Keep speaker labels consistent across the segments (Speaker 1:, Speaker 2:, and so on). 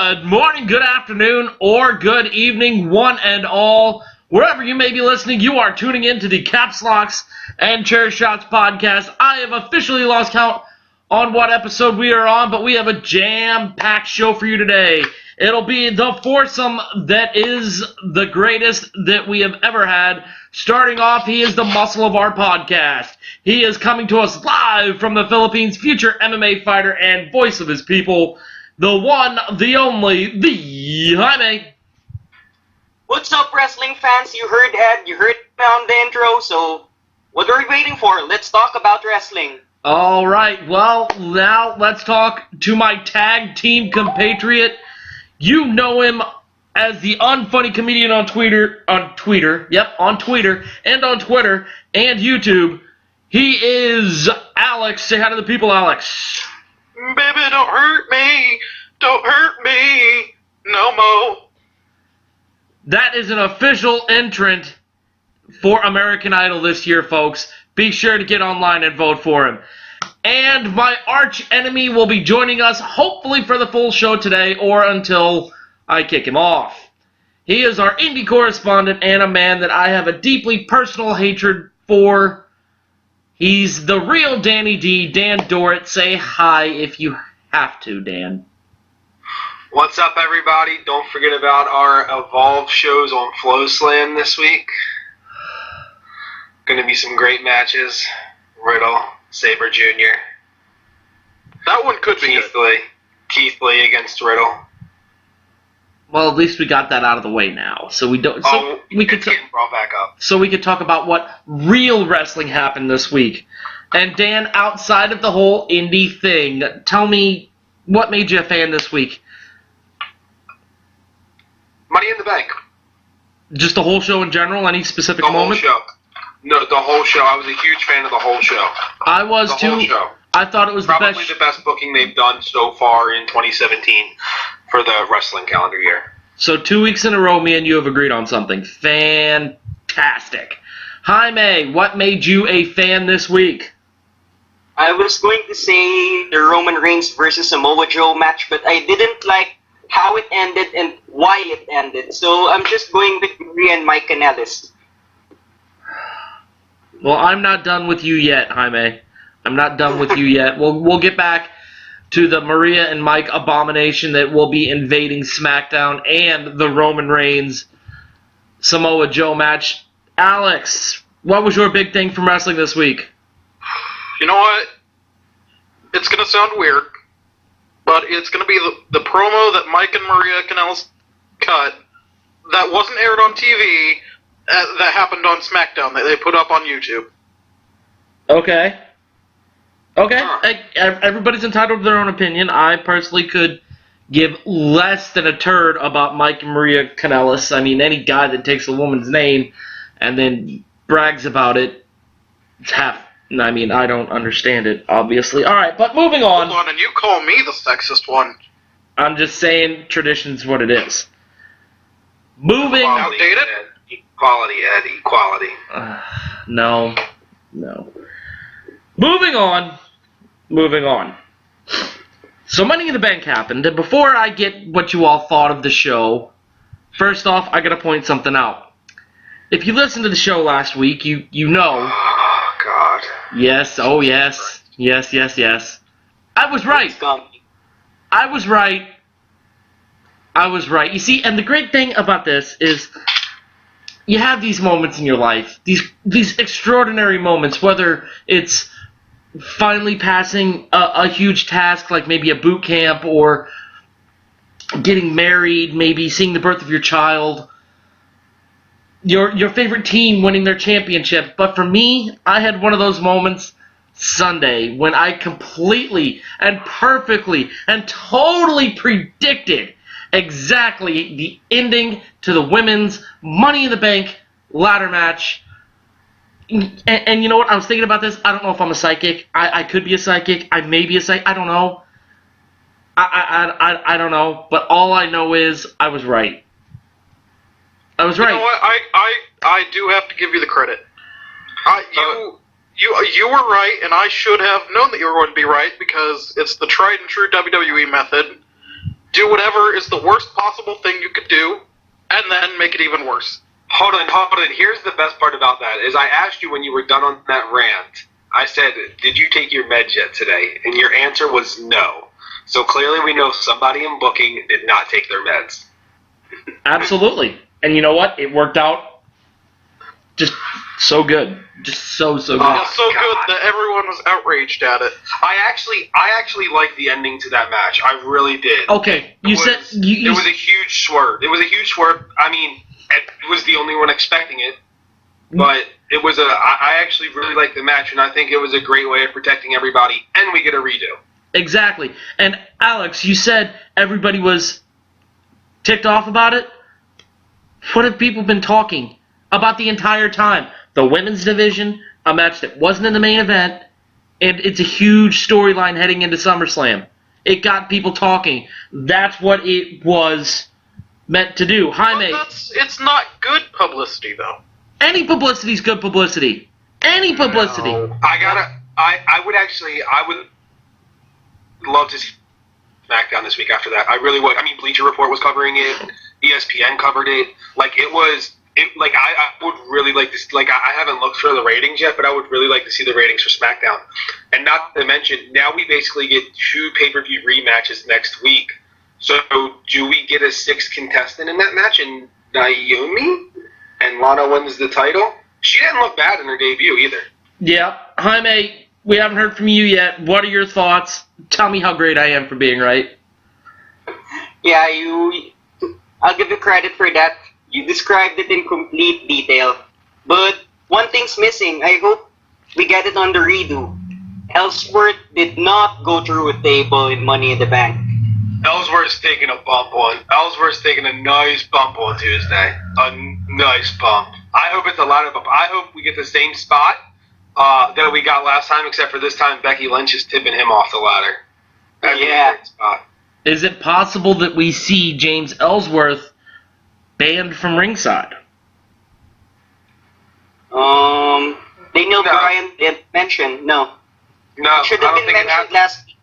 Speaker 1: Good morning, good afternoon, or good evening, one and all. Wherever you may be listening, you are tuning in to the Caps Locks and Chair Shots podcast. I have officially lost count on what episode we are on, but we have a jam-packed show for you today. It'll be the foursome that is the greatest that we have ever had. Starting off, he is the muscle of our podcast. He is coming to us live from the Philippines, future MMA fighter and voice of his people, the one, the only, the Jaime.
Speaker 2: What's up, wrestling fans? You heard Ed, you heard me on the intro, so what are we waiting for? Let's talk about wrestling.
Speaker 1: All right, well, now let's talk to my tag team compatriot. You know him as the unfunny comedian on Twitter, and on Twitter, and YouTube. He is Alex. Say hi to the people, Alex.
Speaker 3: Baby, don't hurt me, no more.
Speaker 1: That is an official entrant for American Idol this year, folks. Be sure to get online and vote for him. And my arch enemy will be joining us, hopefully for the full show today, or until I kick him off. He is our indie correspondent and a man that I have a deeply personal hatred for. He's the real Danny D, Dan Dorrit. Say hi if you have to, Dan.
Speaker 3: What's up, everybody? Don't forget about our Evolve shows on FlowSlam this week. Going to be some great matches. Riddle, Sabre Jr. That one could be good. Keith Lee against Riddle.
Speaker 1: Well, at least we got that out of the way now, so we don't. So we could
Speaker 3: brought back up.
Speaker 1: So we could talk about what real wrestling happened this week. And Dan, outside of the whole indie thing, tell me what made you a fan this week.
Speaker 3: Money in the Bank.
Speaker 1: Just the whole show in general? Any specific moment?
Speaker 3: The whole show. No, the whole show. I was a huge fan of the whole show.
Speaker 1: I was
Speaker 3: the
Speaker 1: too.
Speaker 3: Whole show.
Speaker 1: I thought it was
Speaker 3: probably the best booking they've done so far in 2017 for the wrestling calendar year.
Speaker 1: So 2 weeks in a row, me and you have agreed on something. Fantastic. Jaime, what made you a fan this week?
Speaker 2: I was going to say the Roman Reigns versus Samoa Joe match, but I didn't like how it ended and why it ended. So I'm just going with Maria and Mike Kanellis.
Speaker 1: Well, I'm not done with you yet, Jaime. I'm not done with you yet. We'll get back to the Maria and Mike abomination that will be invading SmackDown and the Roman Reigns Samoa Joe match. Alex, what was your big thing from wrestling this week?
Speaker 3: You know what? It's going to sound weird, but it's going to be the promo that Mike and Maria Kanellis cut that wasn't aired on TV that happened on SmackDown that they put up on YouTube.
Speaker 1: Okay. Everybody's entitled to their own opinion. I personally could give less than a turd about Mike and Maria Kanellis. I mean, any guy that takes a woman's name and then brags about it, I don't understand it, obviously. All right, but moving on.
Speaker 3: Hold on, and you call me the sexist one.
Speaker 1: I'm just saying tradition's what it is. Moving...
Speaker 3: Outdated? Equality, Ed, equality.
Speaker 1: No. Moving on. So Money in the Bank happened, and before I get what you all thought of the show, first off, I gotta point something out. If you listened to the show last week, you know...
Speaker 3: Oh, God.
Speaker 1: Yes, oh yes. Yes. I was right. You see, and the great thing about this is you have these moments in your life, these extraordinary moments, whether it's finally passing a huge task like maybe a boot camp or getting married, maybe seeing the birth of your child, your favorite team winning their championship. But for me, I had one of those moments Sunday when I completely and perfectly and totally predicted exactly the ending to the women's Money in the Bank ladder match. And you know what? I was thinking about this. I don't know if I'm a psychic. I could be a psychic. I may be a psychic. I don't know. I don't know. But all I know is I was right. You know
Speaker 3: what? I do have to give you the credit. You were right, and I should have known that you were going to be right because it's the tried and true WWE method. do whatever is the worst possible thing you could do, and then make it even worse.
Speaker 4: Hold on. Here's the best part about that, is I asked you when you were done on that rant, I said, did you take your meds yet today? And your answer was no. So clearly we know somebody in booking did not take their meds.
Speaker 1: Absolutely. And you know what? It worked out just so good. Just so good.
Speaker 3: Yeah, so good that everyone was outraged at it.
Speaker 4: I actually liked the ending to that match. I really did.
Speaker 1: Okay,
Speaker 4: It was a huge swerve. I mean, it was the only one expecting it, but I actually really liked the match, and I think it was a great way of protecting everybody, and we get a redo.
Speaker 1: Exactly. And Alex, you said everybody was ticked off about it. What have people been talking about the entire time? The women's division, a match that wasn't in the main event, and it's a huge storyline heading into SummerSlam. It got people talking. That's what it was meant to do. Jaime.
Speaker 3: It's not good publicity, though.
Speaker 1: Any publicity is good publicity. Any publicity.
Speaker 4: No. I would love to see SmackDown this week after that. I really would. I mean, Bleacher Report was covering it. ESPN covered it. I would really like to. I haven't looked for the ratings yet, but I would really like to see the ratings for SmackDown. And not to mention, now we basically get 2 pay-per-view rematches next week. So, do we get a 6th contestant in that match? And Naomi? And Lana wins the title? She didn't look bad in her debut either.
Speaker 1: Yeah. Jaime, we haven't heard from you yet. What are your thoughts? Tell me how great I am for being right.
Speaker 2: Yeah, I'll give you credit for that. You described it in complete detail. But one thing's missing. I hope we get it on the redo. Ellsworth did not go through a table in Money in the Bank.
Speaker 4: Ellsworth's taking a nice bump on Tuesday. A nice bump. I hope it's a ladder bump. I hope we get the same spot that we got last time, except for this time Becky Lynch is tipping him off the ladder. That'd be a great spot.
Speaker 1: Is it possible that we see James Ellsworth banned from ringside?
Speaker 2: Daniel Bryan didn't mention. No. It should have been mentioned last week.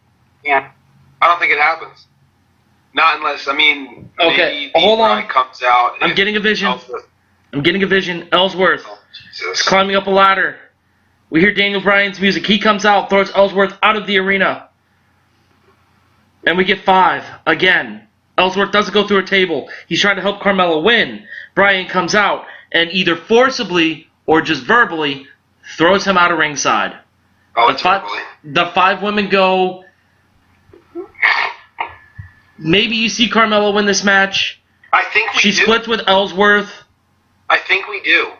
Speaker 2: Yeah.
Speaker 4: I don't think it happens. Not unless,
Speaker 1: Okay,
Speaker 4: maybe
Speaker 1: hold on.
Speaker 4: Bryan comes out.
Speaker 1: I'm getting a vision. Ellsworth.
Speaker 4: Oh, Jesus.
Speaker 1: Is climbing up a ladder. We hear Daniel Bryan's music. He comes out, throws Ellsworth out of the arena. And we get 5 again. Ellsworth doesn't go through a table. He's trying to help Carmella win. Bryan comes out and either forcibly or just verbally throws him out of ringside.
Speaker 4: Oh, verbally.
Speaker 1: The 5 women go. Maybe you see Carmella win this match.
Speaker 4: I think we do.
Speaker 1: She splits with Ellsworth.
Speaker 4: I think we do.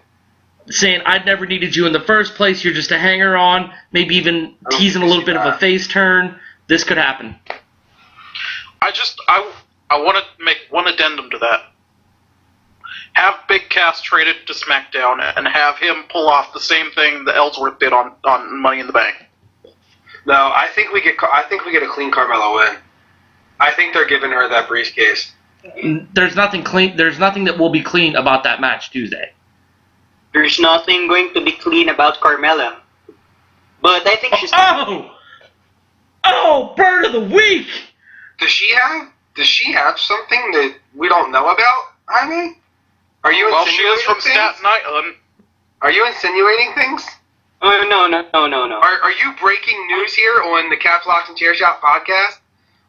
Speaker 1: Saying, I'd never needed you in the first place. You're just a hanger-on. Maybe even teasing a little bit of a face turn. This could happen.
Speaker 3: I want to make one addendum to that. Have Big Cass traded to SmackDown and have him pull off the same thing that Ellsworth did on Money in the Bank.
Speaker 4: No, I think we get a clean Carmella win. I think they're giving her that briefcase.
Speaker 1: There's nothing clean. There's nothing that will be clean about that match Tuesday.
Speaker 2: There's nothing going to be clean about Carmella. But I think she's...
Speaker 1: Oh, bird of the week!
Speaker 4: Does she have something that we don't know about, Jaime? Are you
Speaker 3: Well, she is from
Speaker 4: things?
Speaker 3: Staten Island.
Speaker 4: Are you insinuating things?
Speaker 2: Oh, no.
Speaker 4: Are you breaking news here on the Caps Locks and Chair Shot podcast?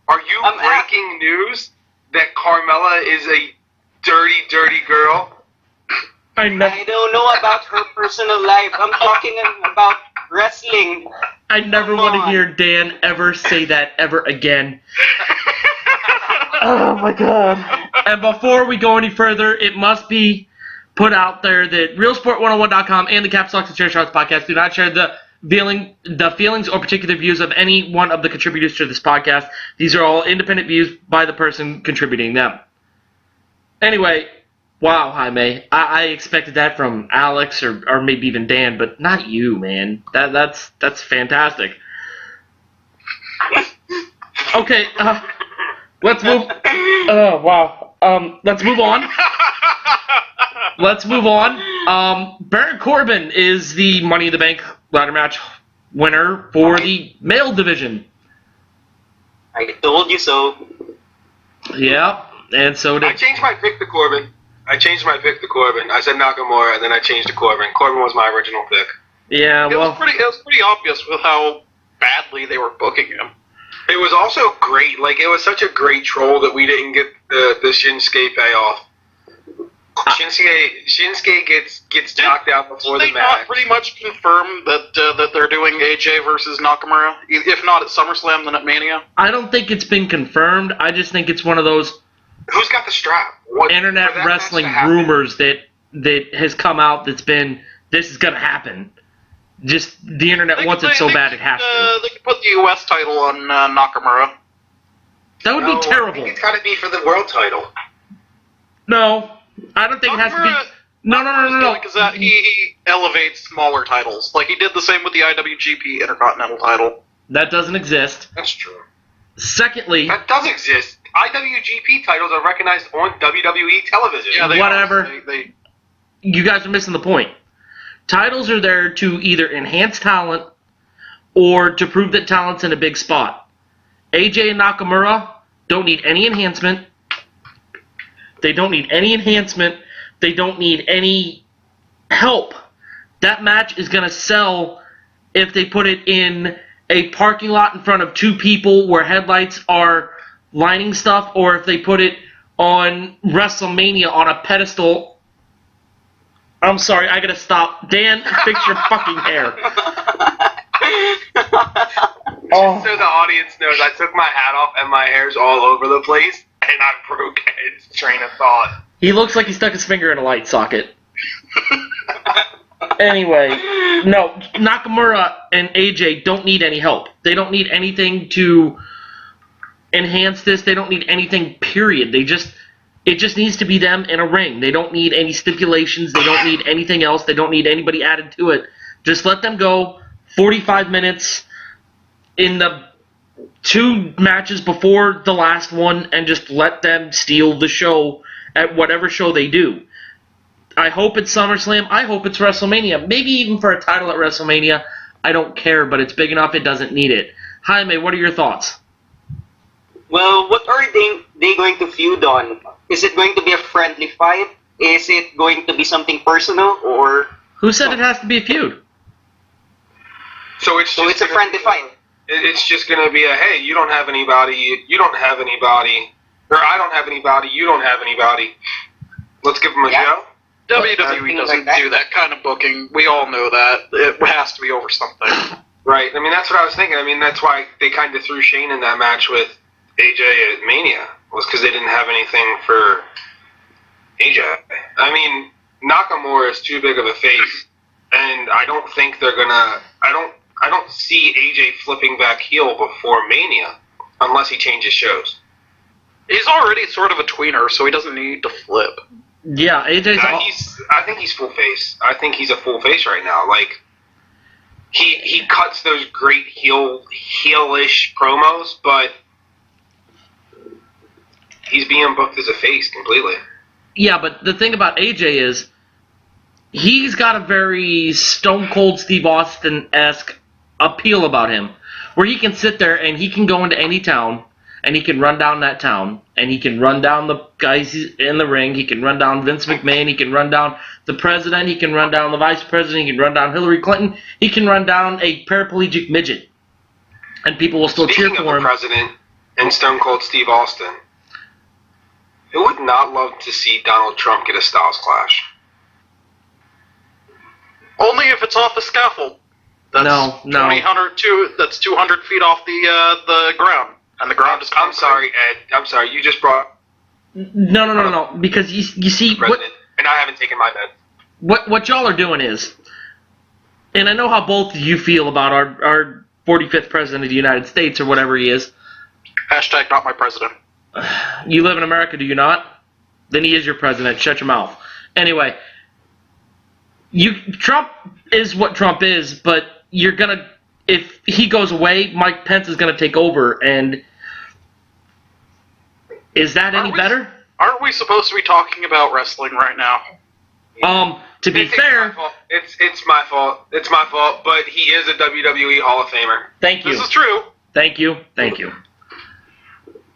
Speaker 4: Are you breaking news that Carmella is a dirty, dirty girl?
Speaker 2: I don't know about her personal life. I'm talking about wrestling.
Speaker 1: I never want to hear Dan ever say that ever again. Oh my god. And before we go any further, it must be put out there that RealSport101.com and the Caps Locks and Chair Shots podcast do not share the feelings or particular views of any one of the contributors to this podcast. These are all independent views by the person contributing them. Anyway, wow, Jaime. I expected that from Alex or maybe even Dan, but not you, man. That's fantastic. Okay, let's move. Oh wow. Let's move on. Baron Corbin is the Money in the Bank ladder match winner for the male division.
Speaker 2: I told you so.
Speaker 1: Yeah, and so
Speaker 4: I
Speaker 1: did.
Speaker 4: changed my pick to Corbin. I said Nakamura, and then I changed to Corbin. Corbin was my original pick.
Speaker 1: Yeah,
Speaker 3: It
Speaker 1: well,
Speaker 3: was pretty obvious with how badly they were booking him.
Speaker 4: It was also great. Like, it was such a great troll that we didn't get the Shinsuke payoff. Shinsuke gets knocked out before
Speaker 3: Did
Speaker 4: the
Speaker 3: they not
Speaker 4: match.
Speaker 3: pretty much confirm that they're doing AJ versus Nakamura? If not at SummerSlam, then at Mania?
Speaker 1: I don't think it's been confirmed. I just think it's one of those
Speaker 4: Who's got the strap?
Speaker 1: internet
Speaker 4: for that
Speaker 1: wrestling
Speaker 4: match to happen?
Speaker 1: rumors that has come out that's been, this is going to happen. Just the internet wants it so bad it has to.
Speaker 3: They could put the US title on Nakamura.
Speaker 1: That would
Speaker 4: No,
Speaker 1: be terrible.
Speaker 4: I think it's got to be for the world title.
Speaker 1: No, I don't think it has to be. No.
Speaker 3: Because that he elevates smaller titles. Like he did the same with the IWGP Intercontinental title.
Speaker 1: That doesn't exist.
Speaker 4: That's true.
Speaker 1: Secondly,
Speaker 4: That does exist. IWGP titles are recognized on WWE television.
Speaker 3: Yeah, they
Speaker 1: Whatever.
Speaker 3: Are. They
Speaker 1: you guys are missing the point. Titles are there to either enhance talent or to prove that talent's in a big spot. AJ and Nakamura don't need any enhancement. They don't need any enhancement. They don't need any help. That match is going to sell if they put it in a parking lot in front of two people where headlights are lining stuff, or if they put it on WrestleMania on a pedestal. I'm sorry, I gotta stop. Dan, fix your fucking hair.
Speaker 4: Just so the audience knows, I took my hat off and my hair's all over the place, and I broke Ed's train of thought.
Speaker 1: He looks like he stuck his finger in a light socket. Anyway, no, Nakamura and AJ don't need any help. They don't need anything to enhance this. They don't need anything, period. It just needs to be them in a ring. They don't need any stipulations. They don't need anything else. They don't need anybody added to it. Just let them go 45 minutes in the 2 matches before the last one and just let them steal the show at whatever show they do. I hope it's SummerSlam. I hope it's WrestleMania. Maybe even for a title at WrestleMania. I don't care, but it's big enough it doesn't need it. Jaime, what are your thoughts?
Speaker 2: Well, what are they going to feud on? Is it going to be a friendly fight? Is it going to be something personal? Or
Speaker 1: Who said it has to be a feud?
Speaker 4: So it's
Speaker 2: a friendly fight?
Speaker 4: It's just going to be a, hey, you don't have anybody, or I don't have anybody, you don't have anybody. Let's give them a show.
Speaker 3: WWE doesn't do that kind of booking. We all know that. It has to be over something.
Speaker 4: Right. I mean, that's what I was thinking. I mean, that's why they kind of threw Shane in that match with AJ at Mania, was because they didn't have anything for AJ. I mean, Nakamura is too big of a face, and I don't think they're gonna. I don't see AJ flipping back heel before Mania, unless he changes shows.
Speaker 3: He's already sort of a tweener, so he doesn't need to flip.
Speaker 1: Yeah, AJ's...
Speaker 4: I think he's full face. I think he's a full face right now. Like, he cuts those great heelish promos, but he's being booked as a face completely.
Speaker 1: Yeah, but the thing about AJ is he's got a very Stone Cold Steve Austin-esque appeal about him, where he can sit there and he can go into any town and he can run down that town, and he can run down the guys in the ring, he can run down Vince McMahon, he can run down the president, he can run down the vice president, he can run down Hillary Clinton, he can run down a paraplegic midget, and people will still cheer for him.
Speaker 4: Speaking of the president and Stone Cold Steve Austin, who would not love to see Donald Trump get a Styles Clash?
Speaker 3: Only if it's off a scaffold. That's
Speaker 1: No.
Speaker 3: 200 that's 200 feet off the ground. And the ground is
Speaker 4: I'm sorry, Ed. I'm sorry. You just brought
Speaker 1: No. Because you see,
Speaker 4: the president, and I haven't taken my bet.
Speaker 1: what y'all are doing is, and I know how both of you feel about our 45th president of the United States, or whatever he is.
Speaker 3: Hashtag not my president.
Speaker 1: You live in America, do you not? Then he is your president. Shut your mouth. Anyway, Trump is what Trump is, but you're gonna, if he goes away, Mike Pence is gonna take over, and is that any better?
Speaker 3: Aren't we supposed to be talking about wrestling right now?
Speaker 1: To be fair,
Speaker 4: It's my fault. It's my fault. But he is a WWE Hall of Famer.
Speaker 1: thank you.
Speaker 3: This is true.
Speaker 1: Thank you.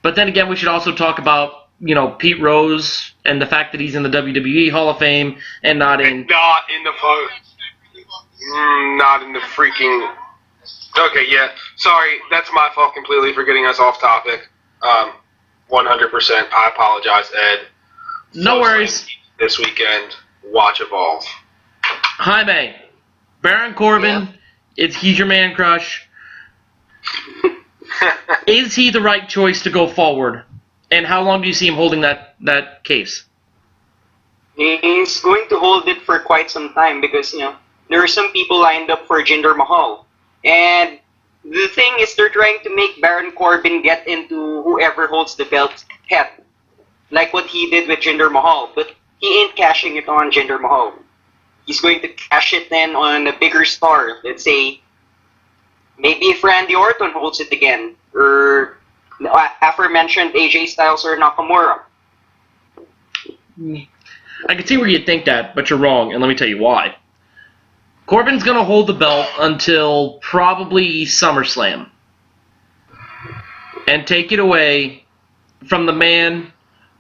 Speaker 1: But then again, we should also talk about, Pete Rose and the fact that he's in the WWE Hall of Fame and not in
Speaker 4: the freaking. Okay, yeah. Sorry, that's my fault completely for getting us off topic. 100%. I apologize, Ed.
Speaker 1: No worries.
Speaker 4: This weekend, watch Evolve.
Speaker 1: Jaime, Baron Corbin, he's your man crush. Is he the right choice to go forward? And how long do you see him holding that case?
Speaker 2: He's going to hold it for quite some time because, there are some people lined up for Jinder Mahal. And the thing is, they're trying to make Baron Corbin get into whoever holds the belt head. Like what he did with Jinder Mahal. But he ain't cashing it on Jinder Mahal. He's going to cash it then on a bigger star. Let's say, maybe if Randy Orton holds it again. Or aforementioned AJ Styles or Nakamura.
Speaker 1: I can see where you'd think that, but you're wrong, and let me tell you why. Corbin's going to hold the belt until probably SummerSlam. And take it away from the man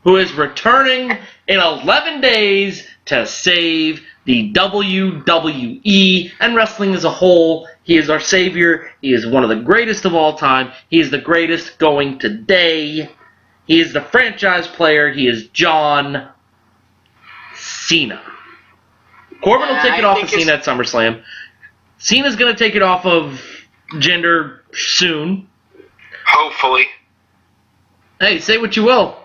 Speaker 1: who is returning in 11 days to save the WWE and wrestling as a whole. He is our savior. He is one of the greatest of all time. He is the greatest going today. He is the franchise player. He is John Cena. Corbin will take it off of Cena at SummerSlam. Cena's going to take it off of Jinder soon.
Speaker 4: Hopefully.
Speaker 1: Hey, say what you will.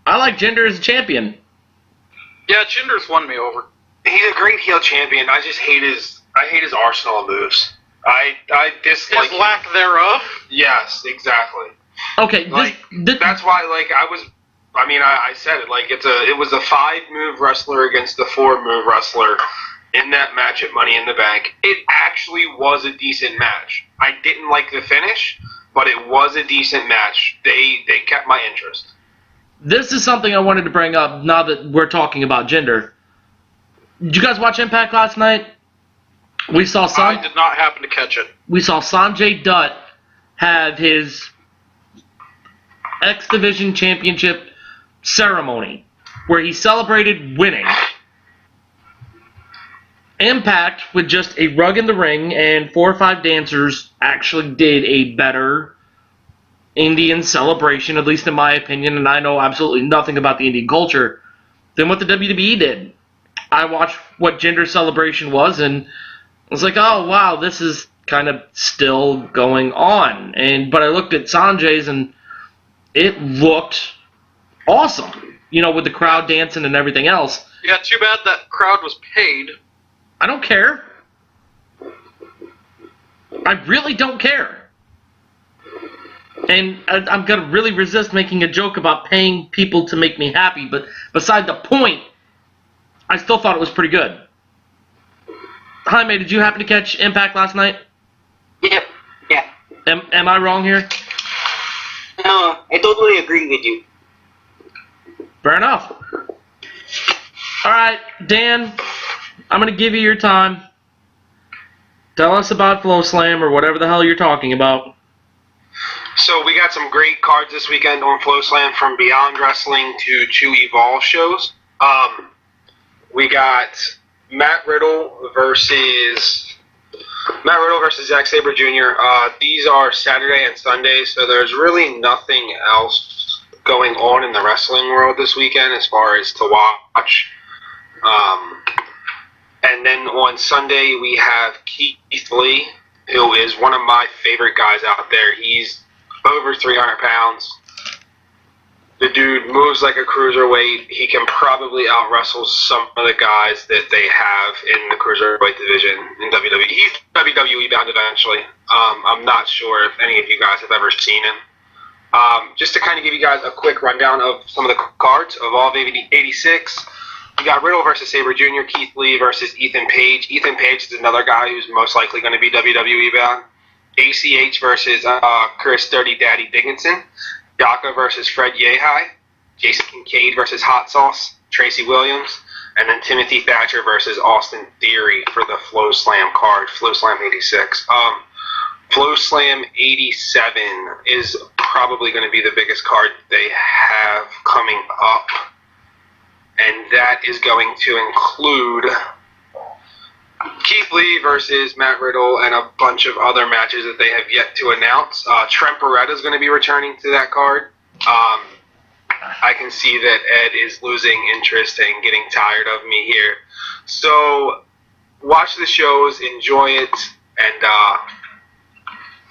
Speaker 1: I like Jinder as a champion.
Speaker 3: Yeah, Jinder's won me over.
Speaker 4: He's a great heel champion. I just hate his arsenal of moves. I dislike
Speaker 3: his lack thereof.
Speaker 4: Yes, exactly.
Speaker 1: Okay,
Speaker 4: that's why I said it it was a 5-move wrestler against a 4-move wrestler in that match at Money in the Bank. It actually was a decent match. I didn't like the finish, but it was a decent match. They kept my interest.
Speaker 1: This is something I wanted to bring up now that we're talking about Jinder. Did you guys watch Impact last night?
Speaker 3: I did not happen to catch it.
Speaker 1: We saw Sanjay Dutt have his X Division Championship ceremony where he celebrated winning. Impact, with just a rug in the ring and 4 or 5 dancers, actually did a better Indian celebration, at least in my opinion, and I know absolutely nothing about the Indian culture, than what the WWE did. I watched what Jinder's celebration was, and I was like, oh, wow, this is kind of still going on. But I looked at Sanjay's, and it looked awesome, with the crowd dancing and everything else.
Speaker 3: Yeah, too bad that crowd was paid.
Speaker 1: I don't care. I really don't care. And I'm going to really resist making a joke about paying people to make me happy, but beside the point, I still thought it was pretty good. Jaime, did you happen to catch Impact last night?
Speaker 2: Yep. Yeah.
Speaker 1: Am I wrong here?
Speaker 2: No, I totally agree with you.
Speaker 1: Fair enough. All right, Dan, I'm going to give you your time. Tell us about Flow Slam or whatever the hell you're talking about.
Speaker 4: So we got some great cards this weekend on Flow Slam, from Beyond Wrestling to 2 Evolve shows. We got Matt Riddle versus Zack Sabre Jr. These are Saturday and Sunday, so there's really nothing else going on in the wrestling world this weekend as far as to watch. And then on Sunday we have Keith Lee, who is one of my favorite guys out there. He's over 300 pounds. The dude moves like a cruiserweight. He can probably out-wrestle some of the guys that they have in the cruiserweight division in WWE. He's WWE bound eventually. I'm not sure if any of you guys have ever seen him. Just to kind of give you guys a quick rundown of some of the cards of all of 86. We got Riddle versus Sabre Jr., Keith Lee versus Ethan Page. Ethan Page is another guy who's most likely going to be WWE bound. ACH versus Chris Dirty Daddy Dickinson. Yaka versus Fred Yehai. Jason Kincaid versus Hot Sauce. Tracy Williams. And then Timothy Thatcher versus Austin Theory for the Flow Slam card, Flow Slam 86. Flow Slam 87 is probably going to be the biggest card they have coming up. And that is going to include Keith Lee versus Matt Riddle and a bunch of other matches that they have yet to announce. Trent Beretta is going to be returning to that card. I can see that Ed is losing interest and getting tired of me here. So watch the shows, enjoy it, and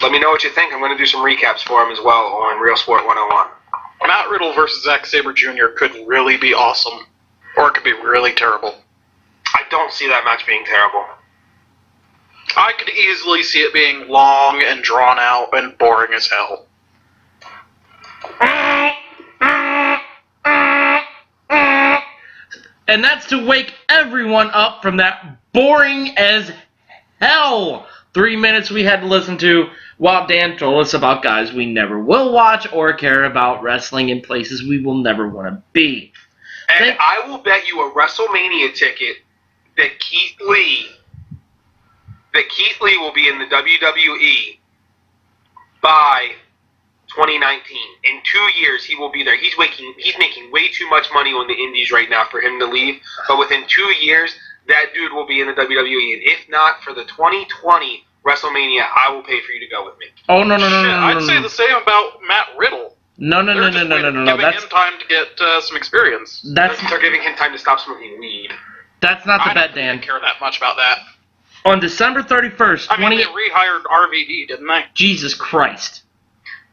Speaker 4: let me know what you think. I'm going to do some recaps for him as well on Real Sport 101.
Speaker 3: Matt Riddle versus Zack Sabre Jr. could really be awesome, or it could be really terrible.
Speaker 4: I don't see that match being terrible.
Speaker 3: I could easily see it being long and drawn out and boring as hell.
Speaker 1: And that's to wake everyone up from that boring as hell 3 minutes we had to listen to while Dan told us about guys we never will watch or care about wrestling in places we will never want to be.
Speaker 4: And I will bet you a WrestleMania ticket that Keith Lee will be in the WWE by 2019. In 2 years, he will be there. He's making way too much money on the indies right now for him to leave. But within 2 years, that dude will be in the WWE. And if not, for the 2020 WrestleMania, I will pay for you to go with me.
Speaker 1: Oh, no.
Speaker 3: I'd say the same about Matt Riddle.
Speaker 1: No.
Speaker 3: Giving him time to get some experience.
Speaker 4: They're giving him time to stop smoking weed.
Speaker 1: That's not the bet,
Speaker 3: I
Speaker 1: Dan.
Speaker 3: don't care that much about that.
Speaker 1: On December 31st,
Speaker 3: I mean, they rehired RVD, didn't they?
Speaker 1: Jesus Christ.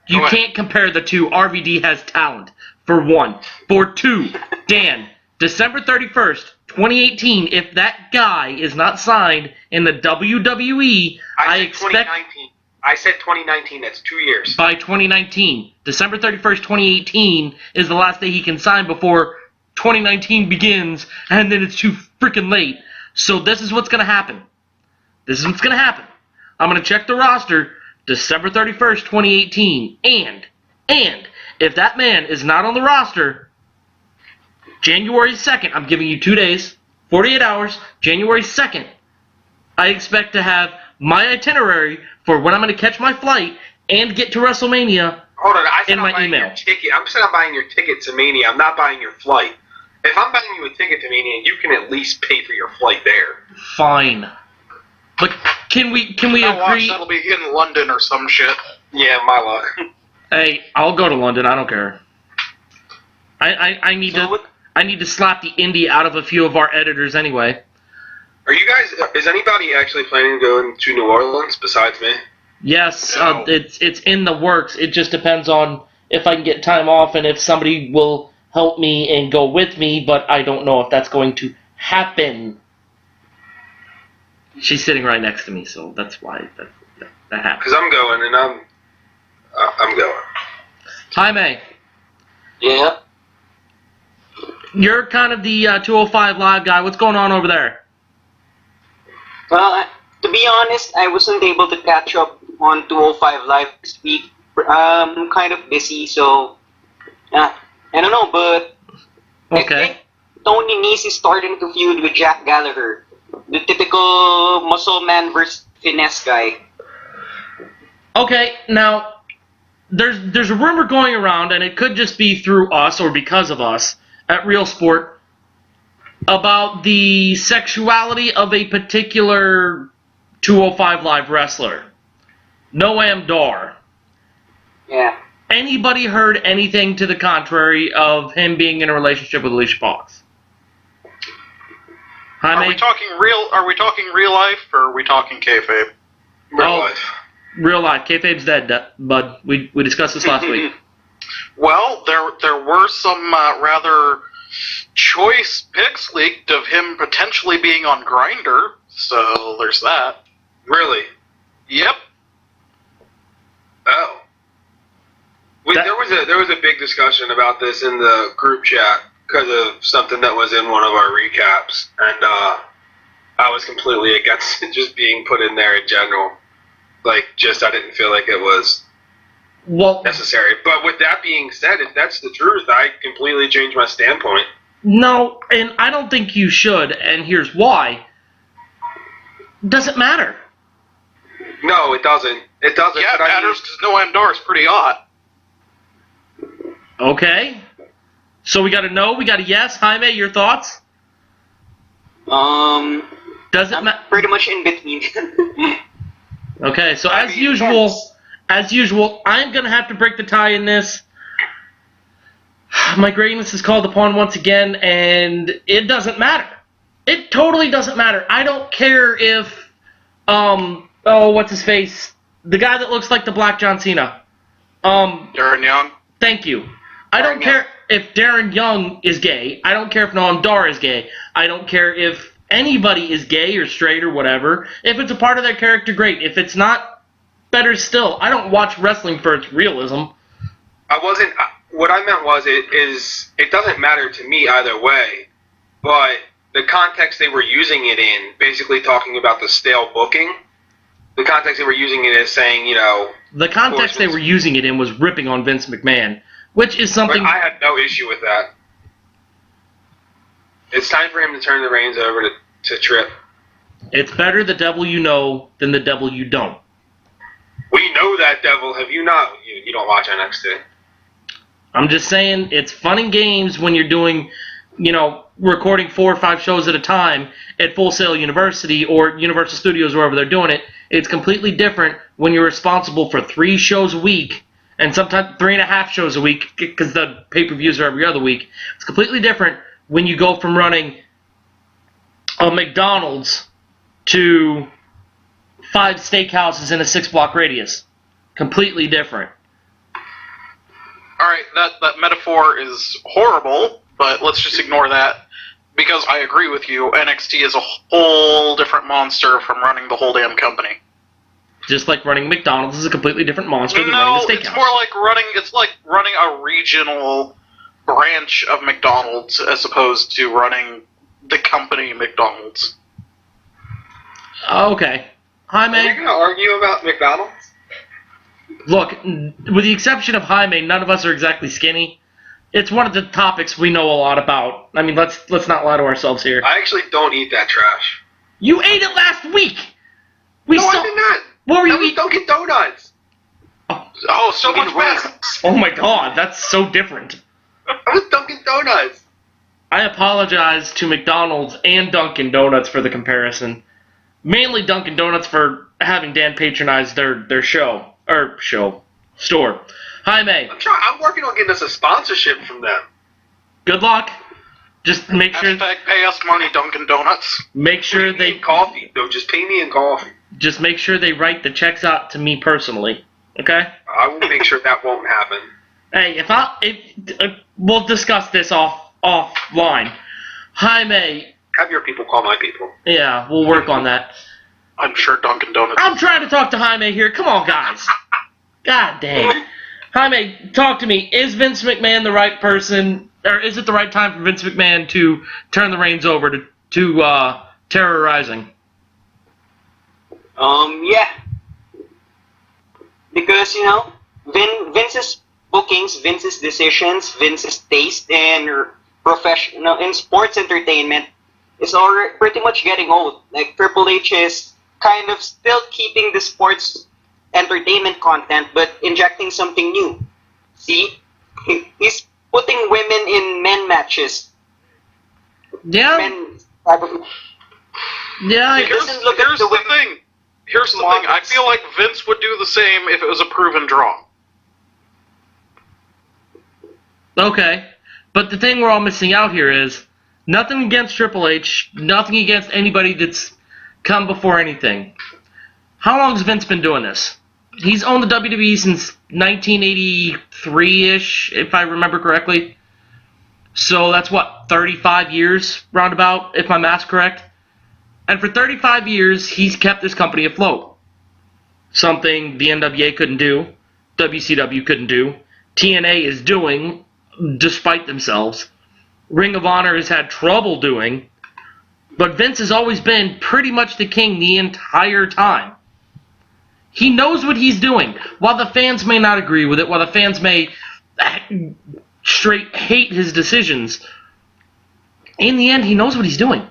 Speaker 1: You
Speaker 3: What?
Speaker 1: can't compare the two. RVD has talent, for one. For two, Dan, December 31st, 2018, if that guy is not signed in the WWE, I expect
Speaker 4: 2019. I said 2019. That's 2 years.
Speaker 1: by 2019, December 31st, 2018 is the last day he can sign before 2019 begins, and then it's too freaking late. So this is what's going to happen. I'm going to check the roster December 31st, 2018, and if that man is not on the roster, January 2nd, I'm giving you 2 days, 48 hours, January 2nd, I expect to have my itinerary for when I'm going to catch my flight and get to WrestleMania.
Speaker 4: Hold on, I said
Speaker 1: in
Speaker 4: I'm
Speaker 1: my
Speaker 4: buying
Speaker 1: email.
Speaker 4: your ticket. I'm saying I'm buying your ticket to Mania. I'm not buying your flight. If I'm buying you a ticket to Mania, you can at least pay for your flight there.
Speaker 1: Fine. But can we agree?
Speaker 3: That'll be in London or some shit.
Speaker 4: Yeah, my luck.
Speaker 1: Hey, I'll go to London. I don't care. I need to slap the indie out of a few of our editors anyway.
Speaker 4: Are you guys? Is anybody actually planning to go to New Orleans besides me?
Speaker 1: Yes,
Speaker 4: No.
Speaker 1: it's in the works. It just depends on if I can get time off and if somebody will help me and go with me, but I don't know if that's going to happen. She's sitting right next to me, so that's why that happened.
Speaker 4: Because I'm going, and I'm going.
Speaker 1: Hi, May.
Speaker 2: Yeah.
Speaker 1: You're kind of the 205 Live guy. What's going on over there?
Speaker 2: Well, to be honest, I wasn't able to catch up on 205 Live this week. I'm kind of busy, so I don't know, but I
Speaker 1: Okay.
Speaker 2: think Tony Nese is starting to feud with Jack Gallagher, the typical muscle man versus finesse guy.
Speaker 1: Okay, now there's a rumor going around, and it could just be through us or because of us at Real Sport, about the sexuality of a particular 205 Live wrestler, Noam Dar.
Speaker 2: Yeah.
Speaker 1: Anybody heard anything to the contrary of him being in a relationship with Alicia Fox? Hi,
Speaker 3: Are we
Speaker 1: mate.
Speaker 3: talking real life, or are we talking kayfabe?
Speaker 4: Real
Speaker 1: Oh.
Speaker 4: life.
Speaker 1: Real life. Kayfabe's dead, bud. We discussed this last week.
Speaker 3: Well, there were some rather choice pics leaked of him potentially being on Grindr, so there's that.
Speaker 4: Really?
Speaker 3: Yep.
Speaker 4: Oh. There was a big discussion about this in the group chat because of something that was in one of our recaps, and I was completely against it just being put in there in general. Like, just I didn't feel like it was
Speaker 1: Well,
Speaker 4: necessary. But with that being said, if that's the truth, I completely changed my standpoint.
Speaker 1: no, and I don't think you should, and here's why. Doesn't matter.
Speaker 4: No, it doesn't. It doesn't.
Speaker 3: Yeah, it
Speaker 4: but I mean,
Speaker 3: matters because Noam Dar is pretty hot.
Speaker 1: Okay. So we got a no, we got a yes. Jaime, your thoughts? Does it
Speaker 2: I'm
Speaker 1: matter?
Speaker 2: pretty much in between.
Speaker 1: Okay, so
Speaker 4: I
Speaker 1: as
Speaker 4: mean,
Speaker 1: usual, I'm gonna have to break the tie in this. My greatness is called upon once again, and it doesn't matter. It totally doesn't matter. I don't care if, what's his face? The guy that looks like the Black John Cena.
Speaker 3: Darren Young.
Speaker 1: Thank you. I don't
Speaker 2: Darren
Speaker 1: care if Darren Young is gay. I don't care if Noam Dar is gay. I don't care if anybody is gay or straight or whatever. If it's a part of their character, great. If it's not, better still. I don't watch wrestling for its realism.
Speaker 4: I wasn't. What I meant was it doesn't matter to me either way, but the context they were using it in, basically talking about the stale booking, the context they were using it as saying,
Speaker 1: The context they were using it in was ripping on Vince McMahon, which is something.
Speaker 4: But I had no issue with that. It's time for him to turn the reins over to Tripp.
Speaker 1: It's better the devil you know than the devil you don't.
Speaker 4: We know that devil. Have you not? You don't watch NXT.
Speaker 1: I'm just saying, it's fun and games when you're doing, recording 4 or 5 shows at a time at Full Sail University or Universal Studios, wherever they're doing it. It's completely different when you're responsible for 3 shows a week, and sometimes 3.5 shows a week, because the pay-per-views are every other week. It's completely different when you go from running a McDonald's to 5 steakhouses in a 6-block radius. Completely different.
Speaker 3: Alright, that metaphor is horrible, but let's just ignore that. Because I agree with you, NXT is a whole different monster from running the whole damn company.
Speaker 1: Just like running McDonald's is a completely different monster than
Speaker 3: No,
Speaker 1: running a steakhouse.
Speaker 3: it's more like running a regional branch of McDonald's as opposed to running the company McDonald's.
Speaker 1: Okay. Jaime.
Speaker 4: Are we going to argue about McDonald's?
Speaker 1: Look, with the exception of Jaime, none of us are exactly skinny. It's one of the topics we know a lot about. I mean, let's not lie to ourselves here.
Speaker 4: I actually don't eat that trash.
Speaker 1: You ate it last week.
Speaker 4: I did not.
Speaker 1: What were you
Speaker 4: That was
Speaker 1: eating?
Speaker 4: Dunkin' Donuts.
Speaker 3: Oh, so much better!
Speaker 1: Oh my God, that's so different.
Speaker 4: That was Dunkin' Donuts.
Speaker 1: I apologize to McDonald's and Dunkin' Donuts for the comparison. Mainly Dunkin' Donuts for having Dan patronize their store. Jaime,
Speaker 4: I'm working on getting us a sponsorship from them.
Speaker 1: good luck. Just make sure.
Speaker 3: Hashtag pay us money, Dunkin' Donuts.
Speaker 1: Make sure
Speaker 4: Pay me
Speaker 1: they.
Speaker 4: in coffee. No, just pay me in coffee.
Speaker 1: Just make sure they write the checks out to me personally. Okay.
Speaker 4: I will make sure that won't happen.
Speaker 1: Hey, we'll discuss this offline. Jaime,
Speaker 4: Have your people call my people.
Speaker 1: yeah, we'll work on that.
Speaker 3: I'm sure Dunkin' Donuts.
Speaker 1: I'm trying to talk to Jaime here. Come on, guys. God dang. Jaime, talk to me. Is Vince McMahon the right person, or is it the right time for Vince McMahon to turn the reins over to terrorizing?
Speaker 2: Yeah. Because, Vince's bookings, Vince's decisions, Vince's taste in in sports entertainment is already pretty much getting old. Like, Triple H is kind of still keeping the sports entertainment content, but injecting something new. See? He's putting women in men matches.
Speaker 1: Yeah.
Speaker 2: Men,
Speaker 1: Yeah.
Speaker 3: Here's
Speaker 2: doesn't look at
Speaker 3: the
Speaker 2: the way-
Speaker 3: thing. Here's the thing. I feel like Vince would do the same if it was a proven draw.
Speaker 1: Okay. But the thing we're all missing out here is nothing against Triple H, nothing against anybody that's come before anything. How long has Vince been doing this? He's owned the WWE since 1983-ish, if I remember correctly. So that's 35 years, roundabout, if my math's correct. And for 35 years, he's kept this company afloat. Something the NWA couldn't do, WCW couldn't do, TNA is doing, despite themselves. Ring of Honor has had trouble doing, but Vince has always been pretty much the king the entire time. He knows what he's doing. While the fans may not agree with it, while the fans may straight hate his decisions, in the end, he knows what he's doing.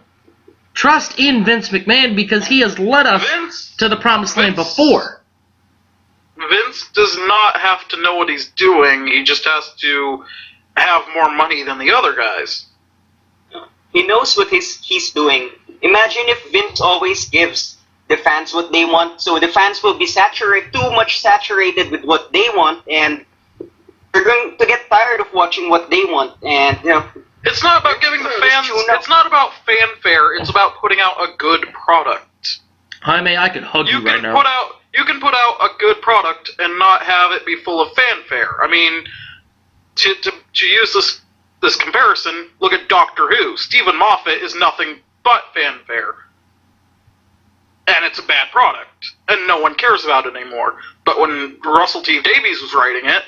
Speaker 1: Trust in Vince McMahon because he has led us to the promised land before.
Speaker 3: Vince does not have to know what he's doing. He just has to have more money than the other guys.
Speaker 2: He knows what he's doing. Imagine if Vince always gives the fans what they want, so the fans will be too much saturated with what they want, and they're going to get tired of watching what they want. And
Speaker 3: it's not about giving the fans. It's not about fanfare. It's about putting out a good product.
Speaker 1: Jaime, I could hug you right now.
Speaker 3: You can put out a good product and not have it be full of fanfare. I mean, to use this comparison, look at Doctor Who. Stephen Moffat is nothing but fanfare. And it's a bad product. And no one cares about it anymore. But when Russell T Davies was writing it,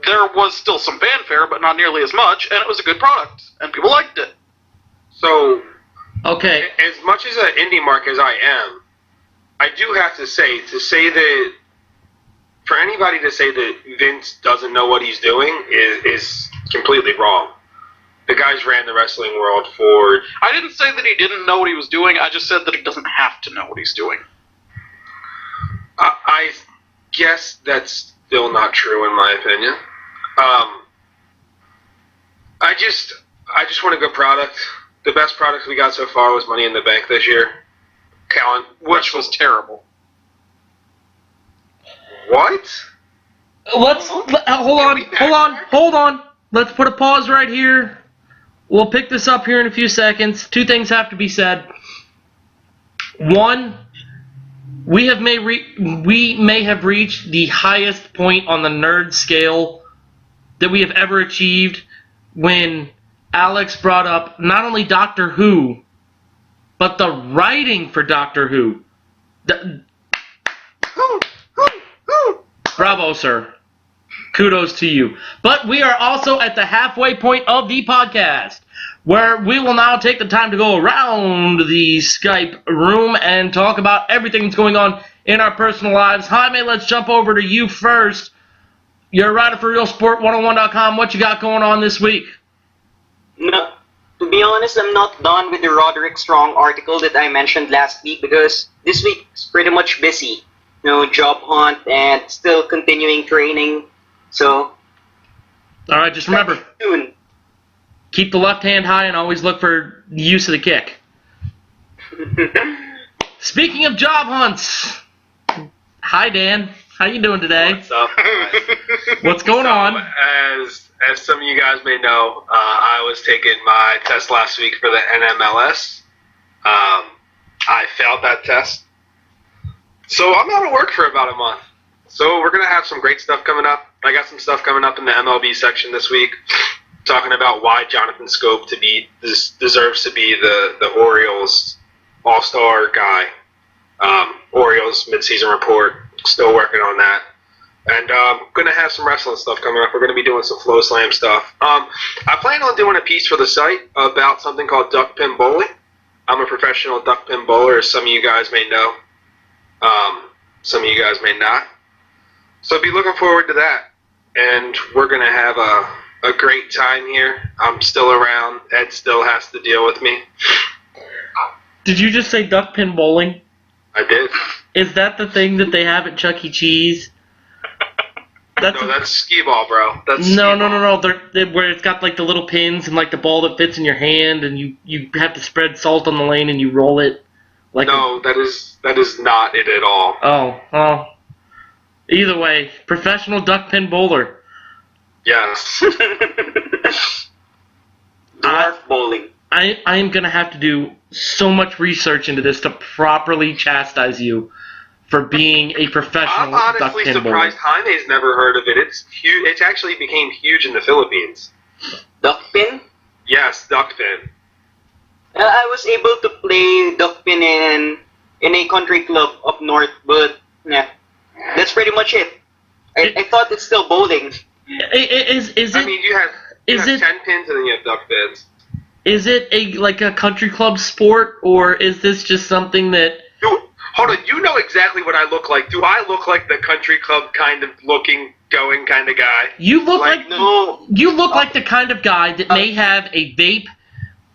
Speaker 3: there was still some fanfare, but not nearly as much, and it was a good product. And people liked it.
Speaker 4: So,
Speaker 1: okay,
Speaker 4: as much as an indie mark as I am, I do have to say that for anybody to say that Vince doesn't know what he's doing is completely wrong. The guys ran the wrestling world for...
Speaker 3: I didn't say that he didn't know what he was doing, I just said that he doesn't have to know what he's doing.
Speaker 4: I guess that's still not true in my opinion. I just want a good product. The best product we got so far was Money in the Bank this year.
Speaker 3: Which was terrible.
Speaker 4: What?
Speaker 1: Hold on. Let's put a pause right here. We'll pick this up here in a few seconds. Two things have to be said. One, we may have reached the highest point on the nerd scale that we have ever achieved when Alex brought up not only Doctor Who, but the writing for Doctor Who. Bravo, sir. Kudos to you. But we are also at the halfway point of the podcast, where we will now take the time to go around the Skype room and talk about everything that's going on in our personal lives. Jaime, let's jump over to you first. You're a writer for RealSport101.com. What you got going on this week?
Speaker 2: No, to be honest, I'm not done with the Roderick Strong article that I mentioned last week because this week is pretty much busy. Job hunt and still continuing training. So,
Speaker 1: all right, just remember, keep the left hand high and always look for the use of the kick. Speaking of job hunts, hi Dan, how you doing today?
Speaker 4: What's up, guys?
Speaker 1: What's going on?
Speaker 4: As some of you guys may know, I was taking my test last week for the NMLS. I failed that test, so I'm out of work for about a month. So we're going to have some great stuff coming up. I got some stuff coming up in the MLB section this week, talking about why Jonathan Scope deserves to be the Orioles all-star guy. Orioles midseason report, still working on that. And I'm going to have some wrestling stuff coming up. We're going to be doing some Flow Slam stuff. I plan on doing a piece for the site about something called duck pin bowling. I'm a professional duck pin bowler, as some of you guys may know. Some of you guys may not. So be looking forward to that. And we're going to have a great time here. I'm still around. Ed still has to deal with me.
Speaker 1: Did you just say duck pin bowling?
Speaker 4: I did.
Speaker 1: Is that the thing that they have at Chuck E. Cheese?
Speaker 4: That's skee ball, bro.
Speaker 1: No. Where it's got like the little pins and like the ball that fits in your hand, and you have to spread salt on the lane and you roll it.
Speaker 4: That is not it at all.
Speaker 1: Oh. Either way, professional duck pin bowler.
Speaker 4: Yes.
Speaker 2: Dwarf bowling.
Speaker 1: I am going to have to do so much research into this to properly chastise you for being a professional duck pin bowler.
Speaker 4: I'm honestly surprised Jaime's never heard of it. It's huge. It actually became huge in the Philippines.
Speaker 2: Duck pin?
Speaker 4: Yes, duck pin.
Speaker 2: I was able to play duck pin in a country club up north, but yeah, that's pretty much it. I thought it's still bowling.
Speaker 1: Is it?
Speaker 4: I mean, you have 10 pins and then you have duck pins.
Speaker 1: Is it like a country club sport, or is this just something that...
Speaker 4: Dude, hold on, you know exactly what I look like. Do I look like the country club kind of going kind of guy?
Speaker 1: You look like
Speaker 2: no.
Speaker 1: You look like the kind of guy that may have a vape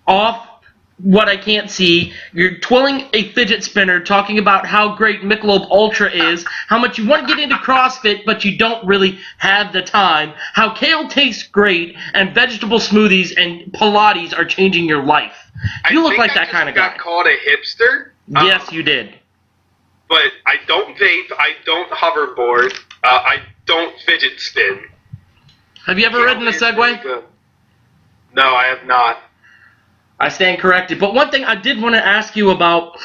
Speaker 1: off what I can't see. You're twirling a fidget spinner, talking about how great Michelob Ultra is, how much you want to get into CrossFit, but you don't really have the time, how kale tastes great, and vegetable smoothies and Pilates are changing your life. You look like that kind of guy.
Speaker 4: I got called a hipster.
Speaker 1: Yes, you did.
Speaker 4: But I don't vape, I don't hoverboard, I don't fidget spin.
Speaker 1: Have you ever ridden a Segway?
Speaker 4: No, I have not.
Speaker 1: I stand corrected. But one thing I did want to ask you about,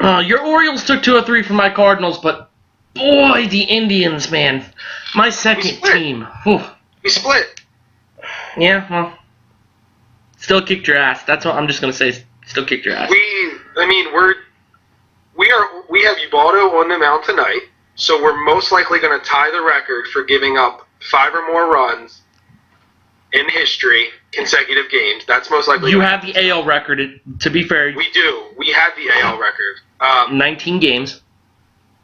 Speaker 1: your Orioles took 2 or 3 from my Cardinals, but boy, the Indians, man. My second team. Whew.
Speaker 4: We split.
Speaker 1: Yeah, well, still kicked your ass. That's what I'm just going to say, still kicked your ass.
Speaker 4: We have Ubaldo on the mound tonight, so we're most likely going to tie the record for giving up 5 or more runs in history, consecutive games. That's most likely.
Speaker 1: You have the AL record, to be fair.
Speaker 4: We do. We have the AL record.
Speaker 1: 19 games.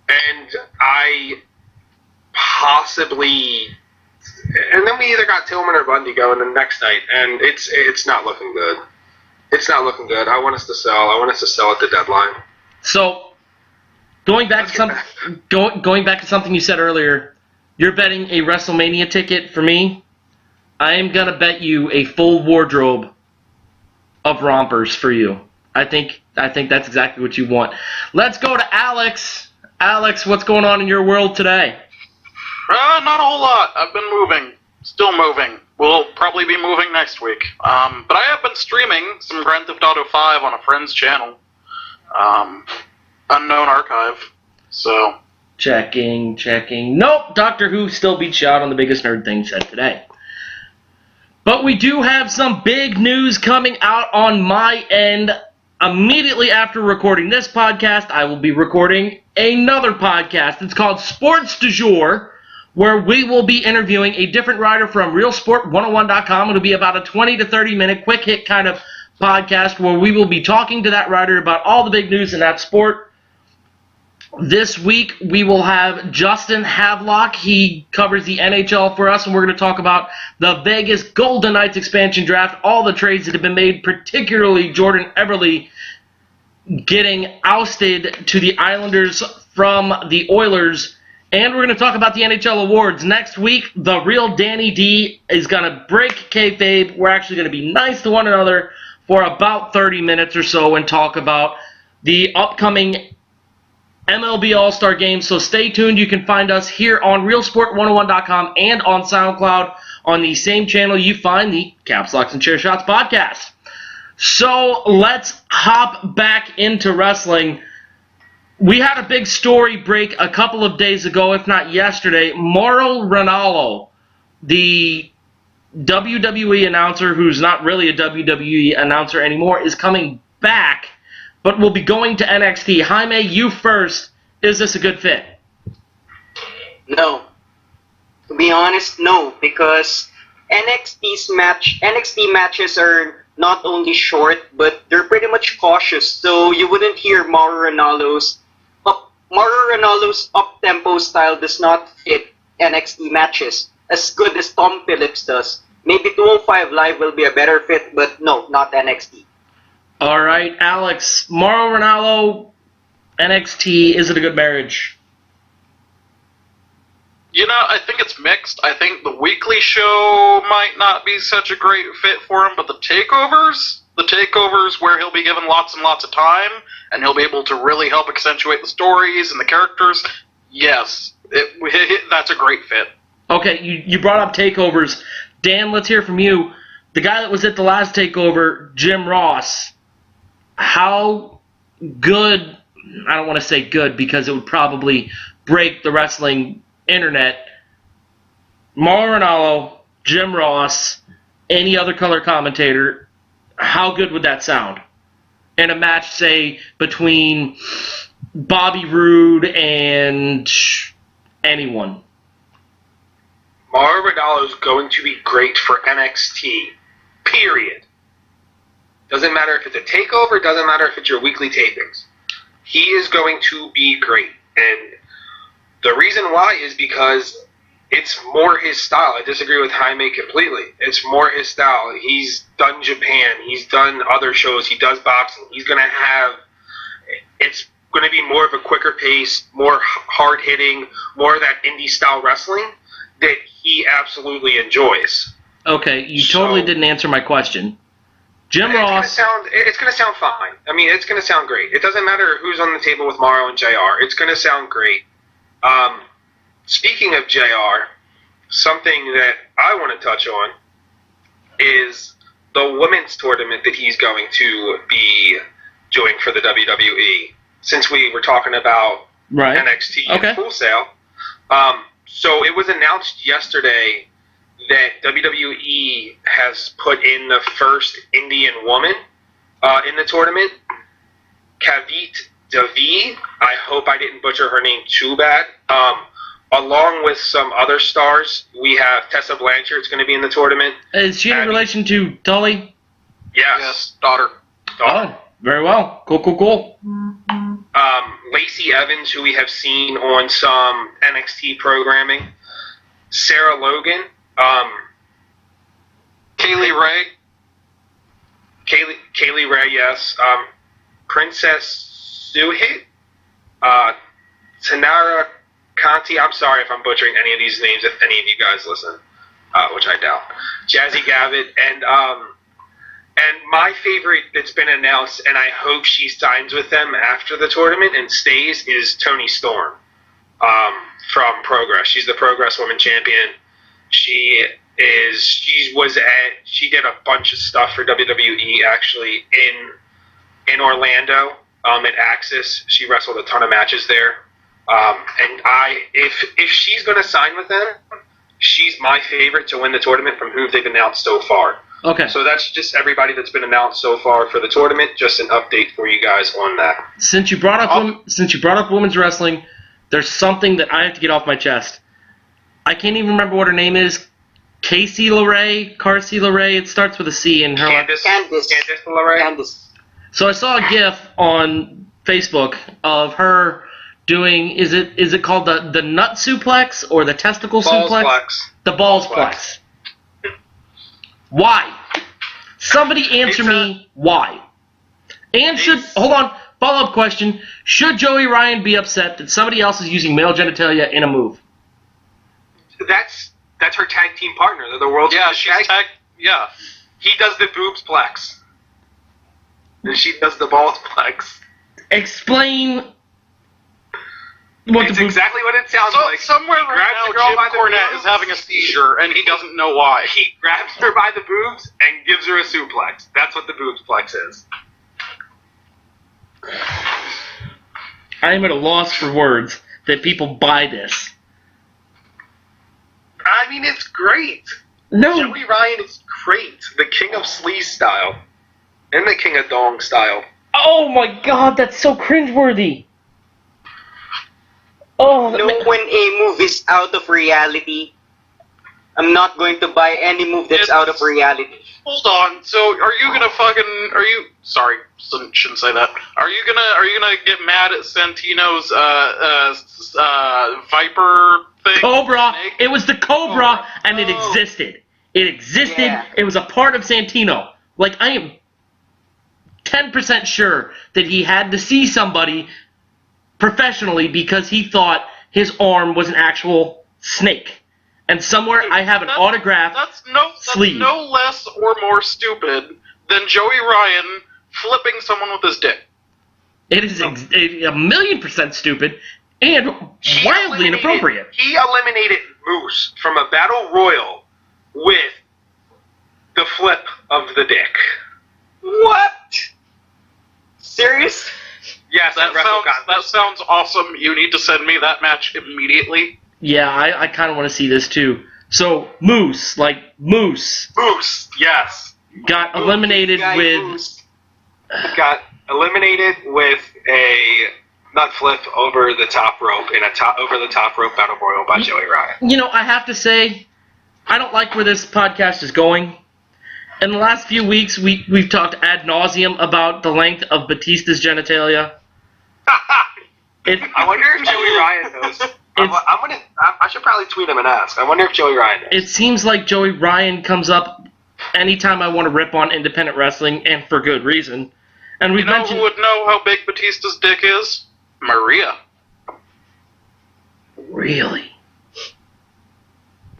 Speaker 4: And I possibly... And then we either got Tillman or Bundy going the next night, and it's not looking good. It's not looking good. I want us to sell. I want us to sell at the deadline.
Speaker 1: So, going back to something you said earlier, you're betting a WrestleMania ticket for me. I am gonna bet you a full wardrobe of rompers for you. I think that's exactly what you want. Let's go to Alex. Alex, what's going on in your world today?
Speaker 3: Not a whole lot. I've been moving. Still moving. We'll probably be moving next week. But I have been streaming some Grand Theft Auto 5 on a friend's channel. Unknown archive. So.
Speaker 1: Checking. Nope, Doctor Who still beats you out on the biggest nerd thing said today. But we do have some big news coming out on my end. Immediately after recording this podcast, I will be recording another podcast. It's called Sports Du Jour, where we will be interviewing a different writer from RealSport101.com. It'll be about a 20 to 30 minute quick hit kind of podcast where we will be talking to that writer about all the big news in that sport. This week, we will have Justin Havelock. He covers the NHL for us, and we're going to talk about the Vegas Golden Knights expansion draft, all the trades that have been made, particularly Jordan Eberle getting ousted to the Islanders from the Oilers. And we're going to talk about the NHL awards. Next week, the real Danny D is going to break kayfabe. We're actually going to be nice to one another for about 30 minutes or so and talk about the upcoming MLB All-Star Game, so stay tuned. You can find us here on RealSport101.com and on SoundCloud on the same channel you find the Caps, Locks, and Chair Shots podcast. So let's hop back into wrestling. We had a big story break a couple of days ago, if not yesterday. Mauro Ranallo, the WWE announcer who's not really a WWE announcer anymore, is coming back, but will be going to NXT. Jaime, you first. Is this a good fit?
Speaker 2: No. To be honest, no, because NXT matches are not only short, but they're pretty much cautious. So you wouldn't hear Mauro Ranallo's up-tempo style does not fit NXT matches as good as Tom Phillips does. Maybe 205 Live will be a better fit, but no, not NXT.
Speaker 1: All right, Alex, Mauro Ranallo, NXT, is it a good marriage?
Speaker 3: You know, I think it's mixed. I think the weekly show might not be such a great fit for him, but the takeovers where he'll be given lots and lots of time, and he'll be able to really help accentuate the stories and the characters, yes, that's a great fit. Okay,
Speaker 1: you brought up takeovers. Dan, let's hear from you. The guy that was at the last takeover, Jim Ross, how good, I don't want to say good because it would probably break the wrestling internet, Mauro Ranallo, Jim Ross, any other color commentator, how good would that sound in a match, say, between Bobby Roode and anyone?
Speaker 4: Mauro Ranallo is going to be great for NXT, period. Doesn't matter if it's a takeover, doesn't matter if it's your weekly tapings. He is going to be great. And the reason why is because it's more his style. I disagree with Jaime completely. It's more his style. He's done Japan. He's done other shows. He does boxing. He's going to have... It's going to be more of a quicker pace, more hard-hitting, more of that indie-style wrestling that he absolutely enjoys.
Speaker 1: Okay, you totally didn't answer my question. Jim Ross...
Speaker 4: It's going to sound fine. I mean, it's going to sound great. It doesn't matter who's on the table with Mauro and JR. It's going to sound great. Speaking of JR, something that I want to touch on is the women's tournament that he's going to be doing for the WWE. Since we were talking about NXT and Full Sail. So it was announced yesterday that WWE has put in the first Indian woman in the tournament, Kavit Devi. I hope I didn't butcher her name too bad. Along with some other stars, we have Tessa Blanchard's going to be in the tournament.
Speaker 1: Is she in relation to Tully?
Speaker 4: Yes, daughter.
Speaker 1: Oh, very well. Cool.
Speaker 4: Lacey Evans, who we have seen on some NXT programming. Sarah Logan.
Speaker 3: Kaylee Ray.
Speaker 4: Kaylee Ray, yes. Princess Suhit. Tanara Conti. I'm sorry if I'm butchering any of these names, if any of you guys listen, which I doubt. Jazzy Gavitt. And my favorite that's been announced, and I hope she signs with them after the tournament and stays, is Toni Storm from Progress. She's the Progress Women Champion. She did a bunch of stuff for WWE actually in Orlando at Axis. She wrestled a ton of matches there. And if she's going to sign with them, she's my favorite to win the tournament from who they've announced so far.
Speaker 1: Okay.
Speaker 4: So that's just everybody that's been announced so far for the tournament. Just an update for you guys on that.
Speaker 1: Since you brought up women's wrestling, there's something that I have to get off my chest. I can't even remember what her name is. Casey LeRae, Carcy LeRae. It starts with a C in her.
Speaker 2: Candice
Speaker 4: LeRae.
Speaker 2: Candice.
Speaker 1: So I saw a GIF on Facebook of her doing. Is it called the nut suplex or the testicle suplex? The balls plex. Why? Somebody answer me why. And hold on, follow-up question. Should Joey Ryan be upset that somebody else is using male genitalia in a move?
Speaker 4: That's her tag team partner. They're the world's tag.
Speaker 3: Yeah.
Speaker 4: He does the boobs plex. And she does the balls plex.
Speaker 1: Explain
Speaker 4: It's exactly what it sounds like.
Speaker 3: Somewhere right now, Jim Cornette is having a seizure, and he doesn't know why.
Speaker 4: He grabs her by the boobs and gives her a suplex. That's what the boobs plex is.
Speaker 1: I am at a loss for words that people buy this.
Speaker 4: I mean, it's great.
Speaker 1: No.
Speaker 4: Joey Ryan is great. The king of sleaze style. And the king of dong style.
Speaker 1: Oh my god, that's so cringeworthy. Oh,
Speaker 2: When a move is out of reality, I'm not going to buy any move that's out of reality.
Speaker 3: Hold on. So, sorry, shouldn't say that. Are you gonna get mad at Santino's Viper thing?
Speaker 1: Cobra. It was the Cobra, and it existed. It existed. Yeah. It was a part of Santino. Like, I am 10% sure that he had to see somebody professionally because he thought his arm was an actual snake. And somewhere I have an autograph sleeve.
Speaker 3: That's no less or more stupid than Joey Ryan flipping someone with his dick.
Speaker 1: It is 1,000,000% stupid and wildly inappropriate.
Speaker 4: He eliminated Moose from a battle royal with the flip of the dick.
Speaker 2: What? Serious?
Speaker 4: Yes,
Speaker 3: that sounds awesome. You need to send me that match immediately.
Speaker 1: Yeah, I kind of want to see this too. So, Moose,
Speaker 4: Moose, yes.
Speaker 1: Got eliminated
Speaker 4: Got eliminated with a nut flip over the top rope in over the top rope battle royal by Joey Ryan.
Speaker 1: You know, I have to say, I don't like where this podcast is going. In the last few weeks, we've talked ad nauseum about the length of Batista's genitalia.
Speaker 4: I wonder if Joey Ryan knows. I should probably tweet him and ask. I wonder if Joey Ryan knows.
Speaker 1: It seems like Joey Ryan comes up anytime I want to rip on independent wrestling, and for good reason. And
Speaker 3: You know who would know how big Batista's dick is? Maria.
Speaker 1: Really?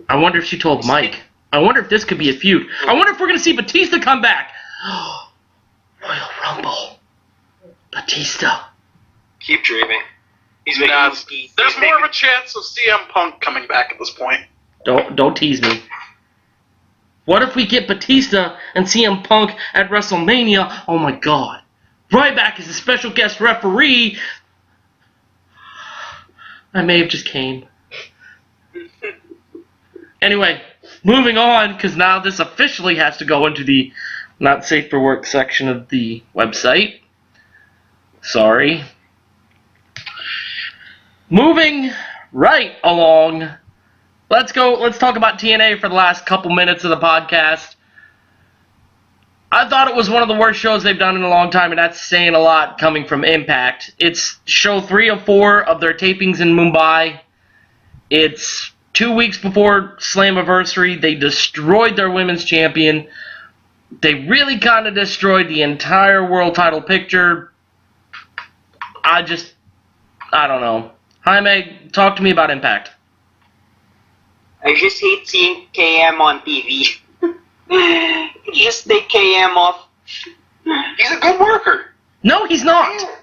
Speaker 1: I wonder if she told Mike. I wonder if this could be a feud. I wonder if we're going to see Batista come back. Royal Rumble. Batista.
Speaker 4: Keep dreaming. He's making
Speaker 3: There's more of a chance of CM Punk coming back at this point.
Speaker 1: Don't tease me. What if we get Batista and CM Punk at WrestleMania? Oh my God. Ryback is a special guest referee. I may have just came. Anyway, moving on, because now this officially has to go into the not safe for work section of the website. Sorry. Moving right along. Let's talk about TNA for the last couple minutes of the podcast. I thought it was one of the worst shows they've done in a long time, and that's saying a lot coming from Impact. It's show 3 of 4 of their tapings in Mumbai. It's 2 weeks before Slammiversary. They destroyed their women's champion. They really kind of destroyed the entire world title picture. I don't know. Jaime, talk to me about Impact.
Speaker 2: I just hate seeing KM on TV. Just take KM off.
Speaker 4: He's a good worker.
Speaker 1: No, he's not.
Speaker 4: Yeah,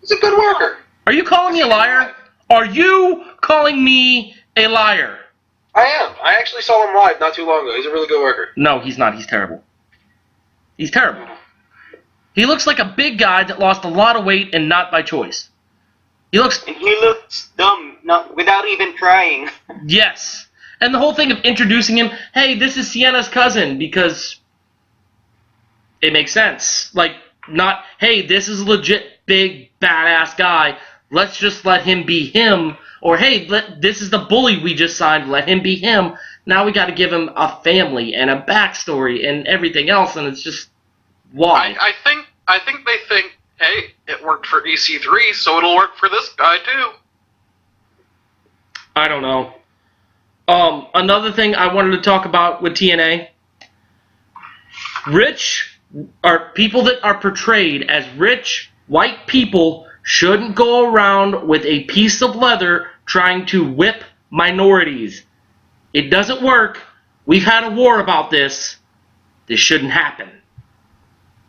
Speaker 4: he's a good worker.
Speaker 1: Are you calling me a liar? Are you calling me a liar?
Speaker 4: I am. I actually saw him live not too long ago. He's a really good worker.
Speaker 1: No, he's not. He's terrible. He's terrible. He looks like a big guy that lost a lot of weight and not by choice. He looks...
Speaker 2: And he looks dumb, without even trying.
Speaker 1: Yes. And the whole thing of introducing him, hey, this is Sienna's cousin, because it makes sense. Like, not, hey, this is a legit big, badass guy. Let's just let him be him. Or, hey, this is the bully we just signed. Let him be him. Now we got to give him a family and a backstory and everything else, and it's just, why?
Speaker 3: I think they think, hey, it worked for EC3, so it'll work for this guy too.
Speaker 1: I don't know. Another thing I wanted to talk about with TNA, people that are portrayed as rich white people shouldn't go around with a piece of leather trying to whip minorities. It doesn't work. We've had a war about this. This shouldn't happen.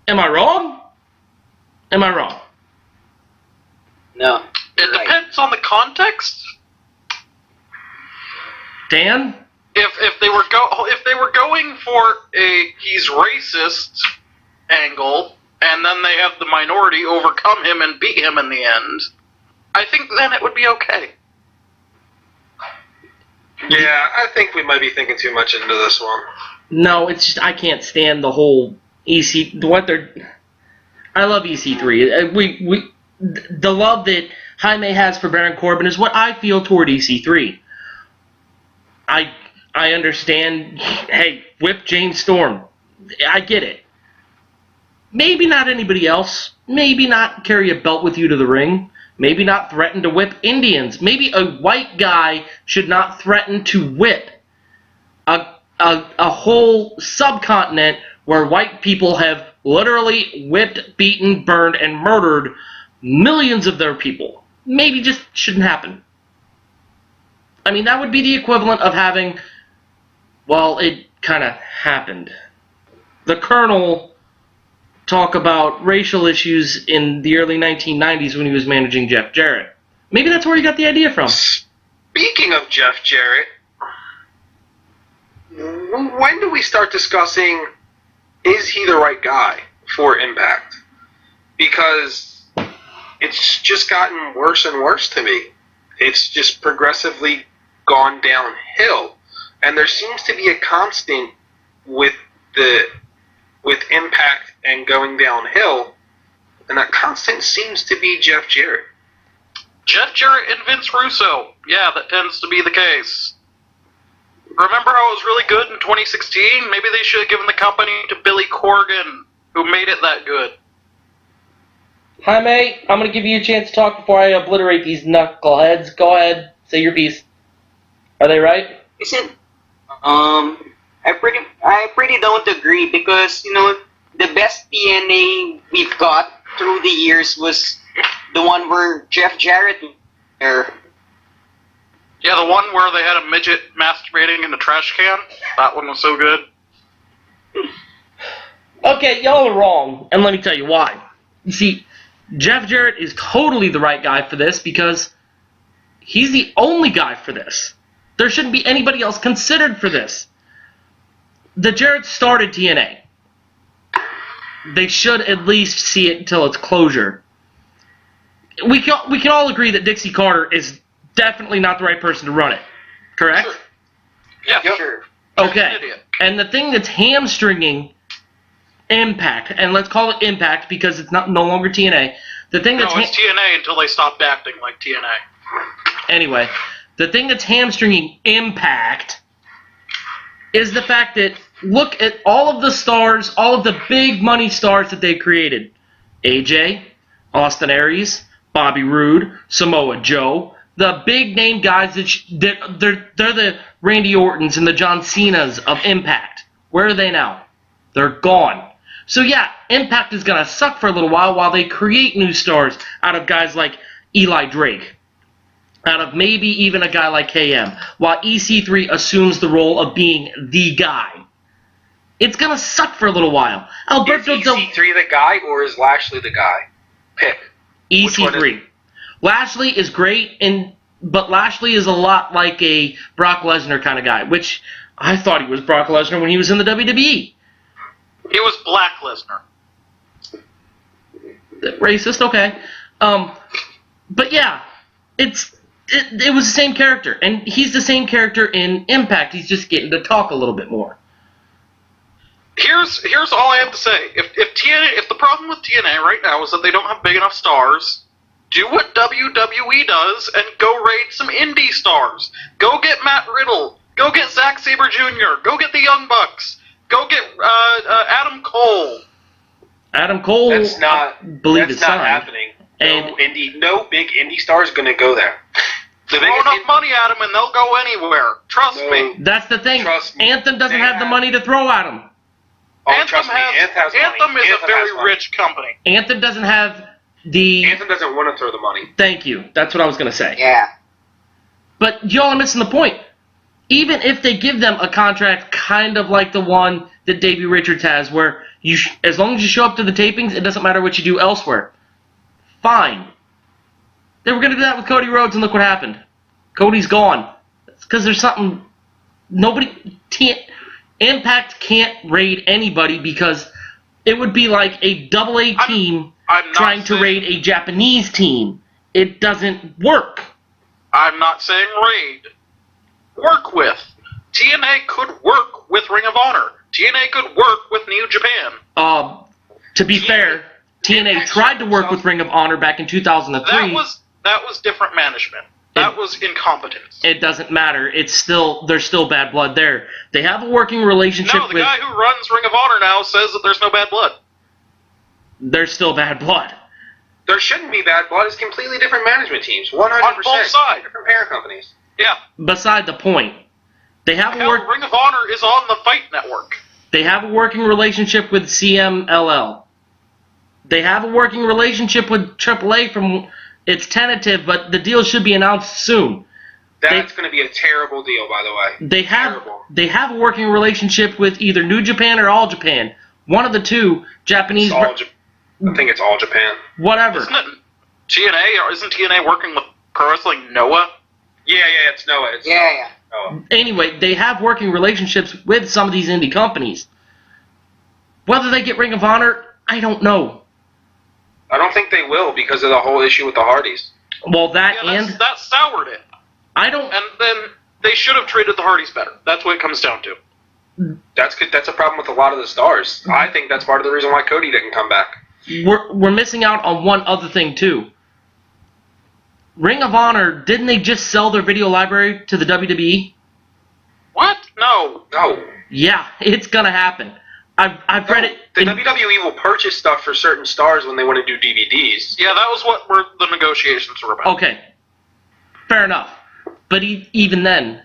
Speaker 1: Am I wrong? Am I wrong?
Speaker 2: No.
Speaker 3: It depends on the context.
Speaker 1: Dan?
Speaker 3: If they were going for a he's racist angle, and then they have the minority overcome him and beat him in the end, I think then it would be okay.
Speaker 4: Yeah, I think we might be thinking too much into this one.
Speaker 1: No, it's just I can't stand the whole I love EC3. The love that Jaime has for Baron Corbin is what I feel toward EC3. I understand, hey, whip James Storm. I get it. Maybe not anybody else. Maybe not carry a belt with you to the ring. Maybe not threaten to whip Indians. Maybe a white guy should not threaten to whip a whole subcontinent where white people have literally whipped, beaten, burned, and murdered millions of their people. Maybe just shouldn't happen. I mean, that would be the equivalent of having, well, it kind of happened. The Colonel talk about racial issues in the early 1990s when he was managing Jeff Jarrett. Maybe that's where he got the idea from.
Speaker 4: Speaking of Jeff Jarrett, when do we start discussing, is he the right guy for Impact? Because it's just gotten worse and worse to me. It's just progressively gone downhill. And there seems to be a constant with Impact and going downhill, and that constant seems to be Jeff Jarrett.
Speaker 3: Jeff Jarrett and Vince Russo. Yeah, that tends to be the case. Remember how it was really good in 2016? Maybe they should have given the company to Billy Corgan, who made it that good.
Speaker 1: Jaime, I'm going to give you a chance to talk before I obliterate these knuckleheads. Go ahead. Say your piece. Are they right?
Speaker 2: Isn't I pretty don't agree because the best TNA we've got through the years was the one where Jeff Jarrett was there.
Speaker 3: Yeah, the one where they had a midget masturbating in the trash can. That one was so good.
Speaker 1: Okay, y'all are wrong, and let me tell you why. You see, Jeff Jarrett is totally the right guy for this because he's the only guy for this. There shouldn't be anybody else considered for this. The Jarretts started TNA. They should at least see it until its closure. We can all agree that Dixie Carter is definitely not the right person to run it. Correct?
Speaker 3: Sure. Yeah,
Speaker 2: Yep.
Speaker 3: sure.
Speaker 1: Okay.
Speaker 3: Idiot.
Speaker 1: And the thing that's hamstringing Impact, and let's call it Impact because it's no longer TNA. The thing
Speaker 3: No,
Speaker 1: that's
Speaker 3: it's TNA until they stopped acting like TNA.
Speaker 1: anyway, the thing that's hamstringing Impact is the fact that look at all of the stars, all of the big money stars that they created. AJ, Austin Aries, Bobby Roode, Samoa Joe, the big name guys that they're the Randy Ortons and the John Cenas of Impact. Where are they now? They're gone. So yeah, Impact is going to suck for a little while they create new stars out of guys like Eli Drake, out of maybe even a guy like KM, while EC3 assumes the role of being the guy. It's going to suck for a little while.
Speaker 4: Is EC3 the guy or is Lashley the guy? Pick. Which one is
Speaker 1: EC3. Lashley is great, but Lashley is a lot like a Brock Lesnar kind of guy, which I thought he was Brock Lesnar when he was in the WWE.
Speaker 3: He was Black Lesnar.
Speaker 1: Racist, okay. But yeah, it was the same character, and he's the same character in Impact. He's just getting to talk a little bit more.
Speaker 3: Here's all I have to say. If the problem with TNA right now is that they don't have big enough stars, do what WWE does and go raid some indie stars. Go get Matt Riddle. Go get Zack Sabre Jr. Go get the Young Bucks. Go get Adam Cole.
Speaker 1: Adam Cole,
Speaker 4: That's not
Speaker 1: is signed.
Speaker 4: happening.
Speaker 1: And
Speaker 4: No big indie star is going to go there.
Speaker 3: Throw enough money at them and they'll go anywhere. Trust me.
Speaker 1: that's the thing.
Speaker 4: Trust me.
Speaker 1: Anthem doesn't
Speaker 4: They
Speaker 1: have the
Speaker 4: have-
Speaker 1: money to throw at him.
Speaker 4: Oh,
Speaker 3: Anthem
Speaker 4: trust me,
Speaker 3: has, Anthem
Speaker 4: money.
Speaker 3: is
Speaker 4: Anthem
Speaker 3: a very
Speaker 4: has money.
Speaker 3: rich company.
Speaker 1: Anthem doesn't have the...
Speaker 4: Anthem doesn't want to throw the money.
Speaker 1: Thank you. That's what I was going to say.
Speaker 2: Yeah.
Speaker 1: But y'all are missing the point. Even if they give them a contract kind of like the one that Davey Richards has, where as long as you show up to the tapings, it doesn't matter what you do elsewhere. Fine. They were going to do that with Cody Rhodes, and look what happened. Cody's gone. It's because there's something... Impact can't raid anybody because it would be like a AA team
Speaker 3: I'm not
Speaker 1: trying to
Speaker 3: saying-
Speaker 1: raid a Japanese team. It doesn't work.
Speaker 3: I'm not saying raid. Work with. TNA could work with Ring of Honor. TNA could work with New Japan.
Speaker 1: To be fair, TNA tried to work with Ring of Honor back in 2003.
Speaker 3: That was different management. That was incompetence.
Speaker 1: It doesn't matter. There's still bad blood there. They have a working relationship
Speaker 3: No, the guy who runs Ring of Honor now says that there's no bad blood.
Speaker 1: There's still bad blood.
Speaker 4: There shouldn't be bad blood. It's completely different management teams. 100%.
Speaker 3: On both sides.
Speaker 4: Different parent companies.
Speaker 3: Yeah.
Speaker 1: Beside the point, they have a
Speaker 3: Hell, Ring of Honor is on the Fight Network.
Speaker 1: They have a working relationship with CMLL. They have a working relationship with AAA. It's tentative, but the deal should be announced soon.
Speaker 4: That's going to be a terrible deal, by the way. Terrible.
Speaker 1: They have a working relationship with either New Japan or All Japan. One of the two Japanese.
Speaker 4: I think it's All Japan.
Speaker 1: Whatever.
Speaker 3: Isn't TNA working with Pro Wrestling Noah?
Speaker 4: Yeah, it's Noah. It's
Speaker 2: Yeah.
Speaker 4: Noah.
Speaker 1: Anyway, they have working relationships with some of these indie companies. Whether they get Ring of Honor, I don't know.
Speaker 4: I don't think they will because of the whole issue with the Hardys.
Speaker 1: Well, that
Speaker 3: soured it.
Speaker 1: I don't.
Speaker 3: And then they should have treated the Hardys better. That's what it comes down to.
Speaker 4: That's good. That's a problem with a lot of the stars. I think that's part of the reason why Cody didn't come back.
Speaker 1: We're missing out on one other thing too. Ring of Honor, didn't they just sell their video library to the WWE?
Speaker 3: What? No.
Speaker 1: Yeah, it's gonna happen. I've read it.
Speaker 4: The WWE will purchase stuff for certain stars when they want to do DVDs.
Speaker 3: Yeah, that was what the negotiations were about.
Speaker 1: Okay, fair enough. But even then,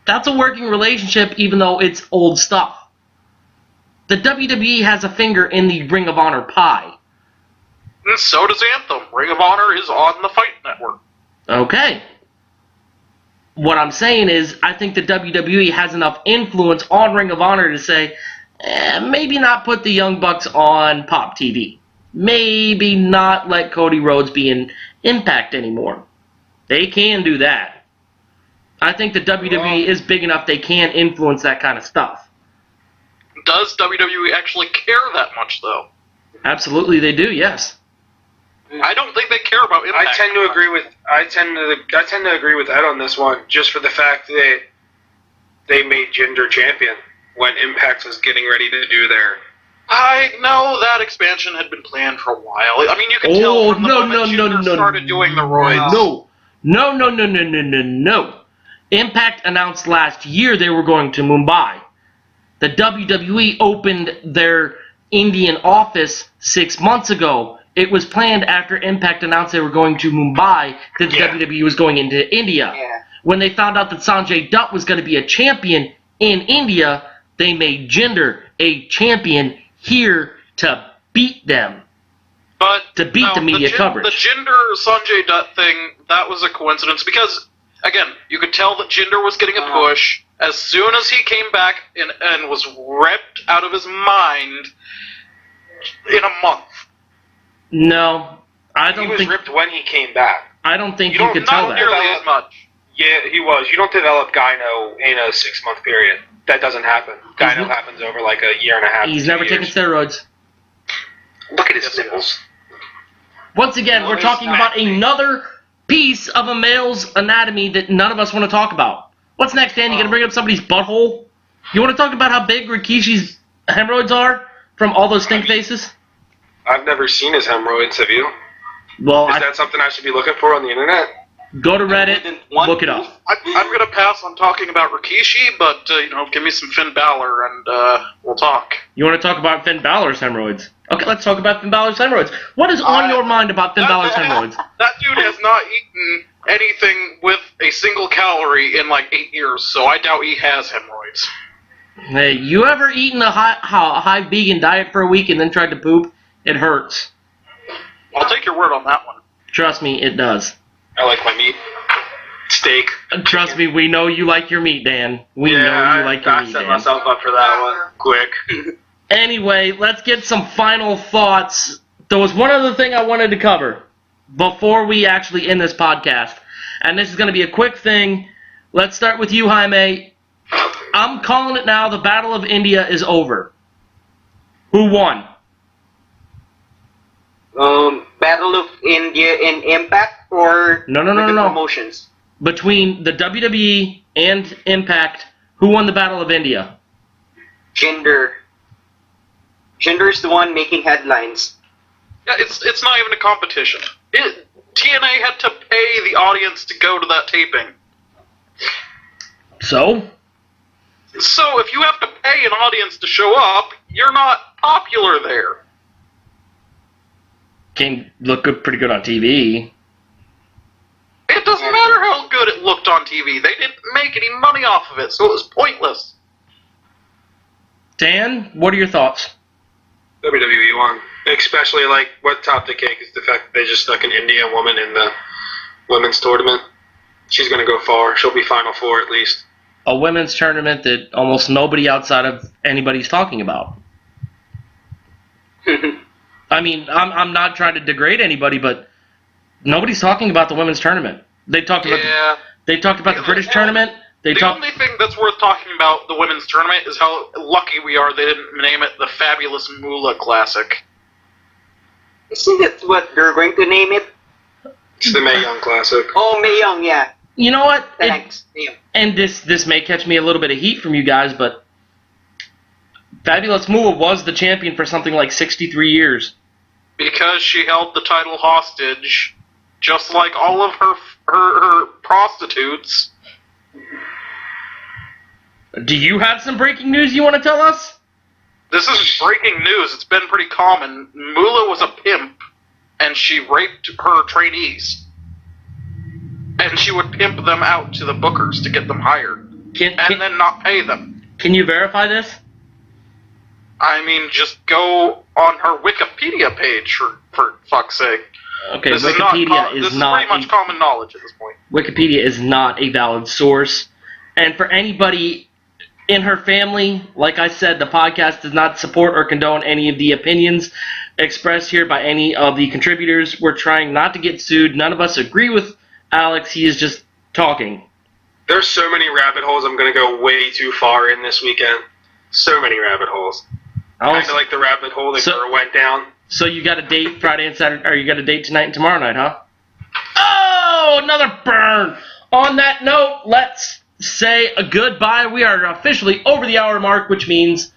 Speaker 1: that's a working relationship, even though it's old stuff. The WWE has a finger in the Ring of Honor pie.
Speaker 3: And so does Anthem. Ring of Honor is on the Fight Network.
Speaker 1: Okay. What I'm saying is, I think the WWE has enough influence on Ring of Honor to say, maybe not put the Young Bucks on Pop TV. Maybe not let Cody Rhodes be in Impact anymore. They can do that. I think the WWE is big enough they can influence that kind of stuff.
Speaker 3: Does WWE actually care that much, though?
Speaker 1: Absolutely, they do. Yes.
Speaker 3: I don't think they care about Impact.
Speaker 4: I tend to agree with Ed on this one, just for the fact that they made Jinder champion when Impact was getting ready to do their.
Speaker 3: I know that expansion had been planned for a while. I mean, you can tell from the moment Jinder started doing the roids.
Speaker 1: No. Impact announced last year they were going to Mumbai. The WWE opened their Indian office 6 months ago. It was planned after Impact announced they were going to Mumbai that the WWE was going into India.
Speaker 2: Yeah.
Speaker 1: When they found out that Sanjay Dutt was going to be a champion in India, they made Jinder a champion here to beat them.
Speaker 3: But
Speaker 1: to beat the media coverage.
Speaker 3: The Jinder Sanjay Dutt thing, that was a coincidence because, again, you could tell that Jinder was getting a push. As soon as he came back and was ripped out of his mind in a month.
Speaker 1: No, I don't think...
Speaker 4: He was ripped when he came back.
Speaker 1: I don't think you could tell that.
Speaker 3: Not nearly as much.
Speaker 4: Yeah, he was. You don't develop Gyno in a 6-month period. That doesn't happen. Gyno happens over like a year and a half.
Speaker 1: He's never taken steroids.
Speaker 4: Look at his nipples.
Speaker 1: Once again, we're talking about another piece of a male's anatomy that none of us want to talk about. What's next, Dan? You gonna bring up somebody's butthole? You want to talk about how big Rikishi's hemorrhoids are from all those stink faces?
Speaker 4: I've never seen his hemorrhoids, have you?
Speaker 1: Well,
Speaker 4: Is that something I should be looking for on the internet?
Speaker 1: Go to Reddit, look it up.
Speaker 3: I'm going to pass on talking about Rikishi, but, give me some Finn Balor and we'll talk.
Speaker 1: You want to talk about Finn Balor's hemorrhoids? Okay, let's talk about Finn Balor's hemorrhoids. What is on your mind about Finn Balor's hemorrhoids?
Speaker 3: That dude has not eaten anything with a single calorie in like 8 years, so I doubt he has hemorrhoids.
Speaker 1: Hey, you ever eaten a high vegan diet for a week and then tried to poop? It hurts.
Speaker 3: I'll take your word on that one.
Speaker 1: Trust me, it does.
Speaker 4: I like my meat. Steak.
Speaker 1: Trust me, we know you like your meat, Dan. We know you like your meat, Dan.
Speaker 4: I set myself up for that one. Quick.
Speaker 1: Anyway, let's get some final thoughts. There was one other thing I wanted to cover before we actually end this podcast. And this is going to be a quick thing. Let's start with you, Jaime. I'm calling it now. The Battle of India is over. Who won?
Speaker 2: Battle of India in Impact or
Speaker 1: No.
Speaker 2: promotions?
Speaker 1: Between the WWE and Impact, who won the Battle of India?
Speaker 2: Jinder. Jinder's the one making headlines.
Speaker 3: Yeah, it's not even a competition. TNA had to pay the audience to go to that taping.
Speaker 1: So
Speaker 3: if you have to pay an audience to show up, you're not popular there.
Speaker 1: Can look pretty good on TV.
Speaker 3: It doesn't matter how good it looked on TV. They didn't make any money off of it, so it was pointless.
Speaker 1: Dan, what are your thoughts?
Speaker 4: WWE won. Especially, what topped the cake is the fact that they just stuck an Indian woman in the women's tournament. She's going to go far. She'll be Final Four at least.
Speaker 1: A women's tournament that almost nobody outside of anybody's talking about. I mean, I'm not trying to degrade anybody, but nobody's talking about the women's tournament. They talked about the British tournament.
Speaker 3: The only thing that's worth talking about the women's tournament is how lucky we are they didn't name it the Fabulous Moolah Classic.
Speaker 2: Isn't that what they're going to name it?
Speaker 4: It's the Mae Young Classic.
Speaker 2: Oh, Mae Young, yeah.
Speaker 1: You know what?
Speaker 2: Thanks.
Speaker 1: And this may catch me a little bit of heat from you guys, but Fabulous Moolah was the champion for something like 63 years.
Speaker 3: Because she held the title hostage, just like all of her prostitutes.
Speaker 1: Do you have some breaking news you want to tell us?
Speaker 3: This is breaking news. It's been pretty common. Moolah was a pimp, and she raped her trainees. And and she would pimp them out to the bookers to get them hired, and then not pay them.
Speaker 1: Can you verify this?
Speaker 3: I mean, just go on her Wikipedia page, for fuck's sake.
Speaker 1: Okay,
Speaker 3: this
Speaker 1: Wikipedia
Speaker 3: is pretty much common knowledge at this point.
Speaker 1: Wikipedia is not a valid source. And for anybody in her family, like I said, the podcast does not support or condone any of the opinions expressed here by any of the contributors. We're trying not to get sued. None of us agree with Alex. He is just talking.
Speaker 4: There's so many rabbit holes I'm going to go way too far in this weekend. So many rabbit holes. Kind of like the rabbit hole that Burr went down.
Speaker 1: So you got a date Friday and Saturday, or you got a date tonight and tomorrow night, huh? Oh, another burn. On that note, let's say a goodbye. We are officially over the hour mark, which means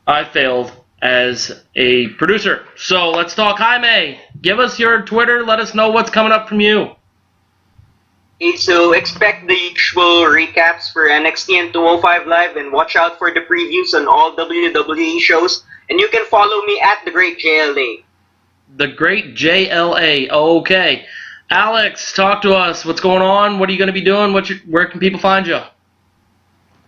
Speaker 1: I failed as a producer. So let's talk. Jaime, give us your Twitter. Let us know what's coming up from you.
Speaker 2: Okay, so expect the usual recaps for NXT and 205 Live, and watch out for the previews on all WWE shows. And you can follow me at The Great JLA.
Speaker 1: The Great JLA. Okay. Alex, talk to us. What's going on? What are you going to be doing? Where can people find you?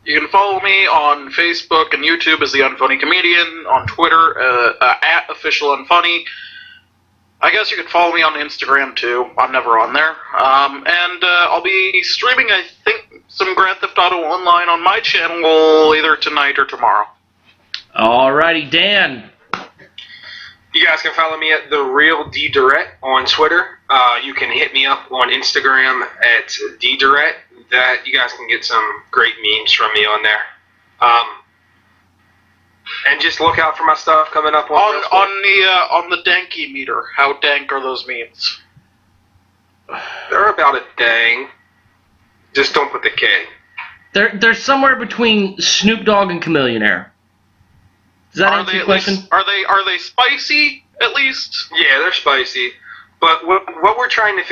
Speaker 3: You can follow me on Facebook and YouTube as The Unfunny Comedian, on Twitter at OfficialUnfunny. I guess you could follow me on Instagram, too. I'm never on there. And I'll be streaming, I think, some Grand Theft Auto Online on my channel either tonight or tomorrow.
Speaker 1: Alrighty, Dan.
Speaker 4: You guys can follow me at The Real D Durrett on Twitter. You can hit me up on Instagram at D Durrett. That you guys can get some great memes from me on there. And just look out for my stuff coming up
Speaker 3: on the danky meter. How dank are those memes?
Speaker 4: They're about a dang. Just don't put the K.
Speaker 1: They're somewhere between Snoop Dogg and Chameleonaire. Does that answer your question?
Speaker 3: Are they spicy at least?
Speaker 4: Yeah, they're spicy. But what I'm trying to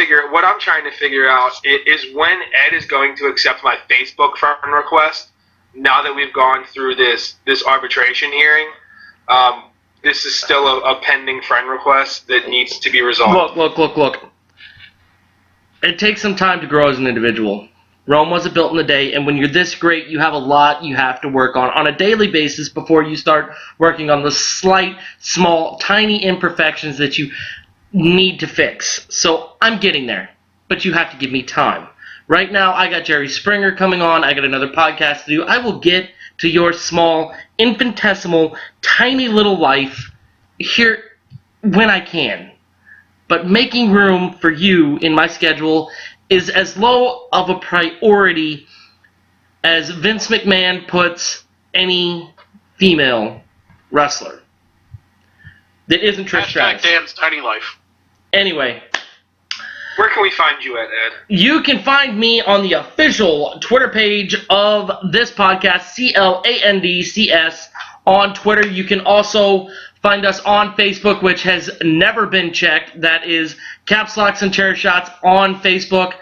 Speaker 4: figure out is when Ed is going to accept my Facebook friend request. Now that we've gone through this arbitration hearing, this is still a pending friend request that needs to be resolved.
Speaker 1: Look. It takes some time to grow as an individual. Rome wasn't built in a day, and when you're this great, you have a lot you have to work on a daily basis before you start working on the slight, small, tiny imperfections that you need to fix. So I'm getting there, but you have to give me time. Right now, I got Jerry Springer coming on. I got another podcast to do. I will get to your small, infinitesimal, tiny little life here when I can. But making room for you in my schedule is as low of a priority as Vince McMahon puts any female wrestler that isn't Trish Stratus.
Speaker 3: Dan's tiny life.
Speaker 1: Anyway.
Speaker 4: Where can we find you at, Ed?
Speaker 1: You can find me on the official Twitter page of this podcast, CLANDCS, on Twitter. You can also find us on Facebook, which has never been checked. That is Caps Locks and Chair Shots on Facebook.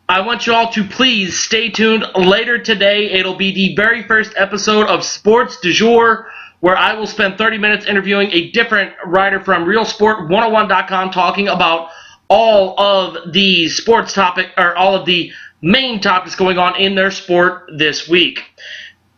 Speaker 1: I want you all to please stay tuned. Later today, it'll be the very first episode of Sports Du Jour, where I will spend 30 minutes interviewing a different writer from RealSport101.com talking about all of the sports topic, or all of the main topics going on in their sport this week.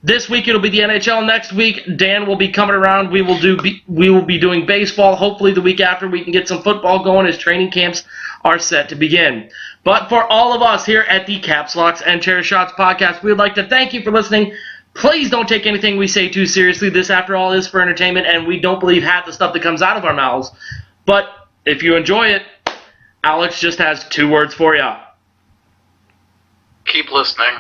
Speaker 1: This week it'll be the NHL. Next week Dan will be coming around. We will be doing baseball. Hopefully the week after we can get some football going as training camps are set to begin. But for all of us here at the Caps Locks and Chair Shots podcast, we would like to thank you for listening. Please don't take anything we say too seriously. This, after all, is for entertainment, and we don't believe half the stuff that comes out of our mouths. But if you enjoy it, Alex just has 2 words for you.
Speaker 3: Keep listening.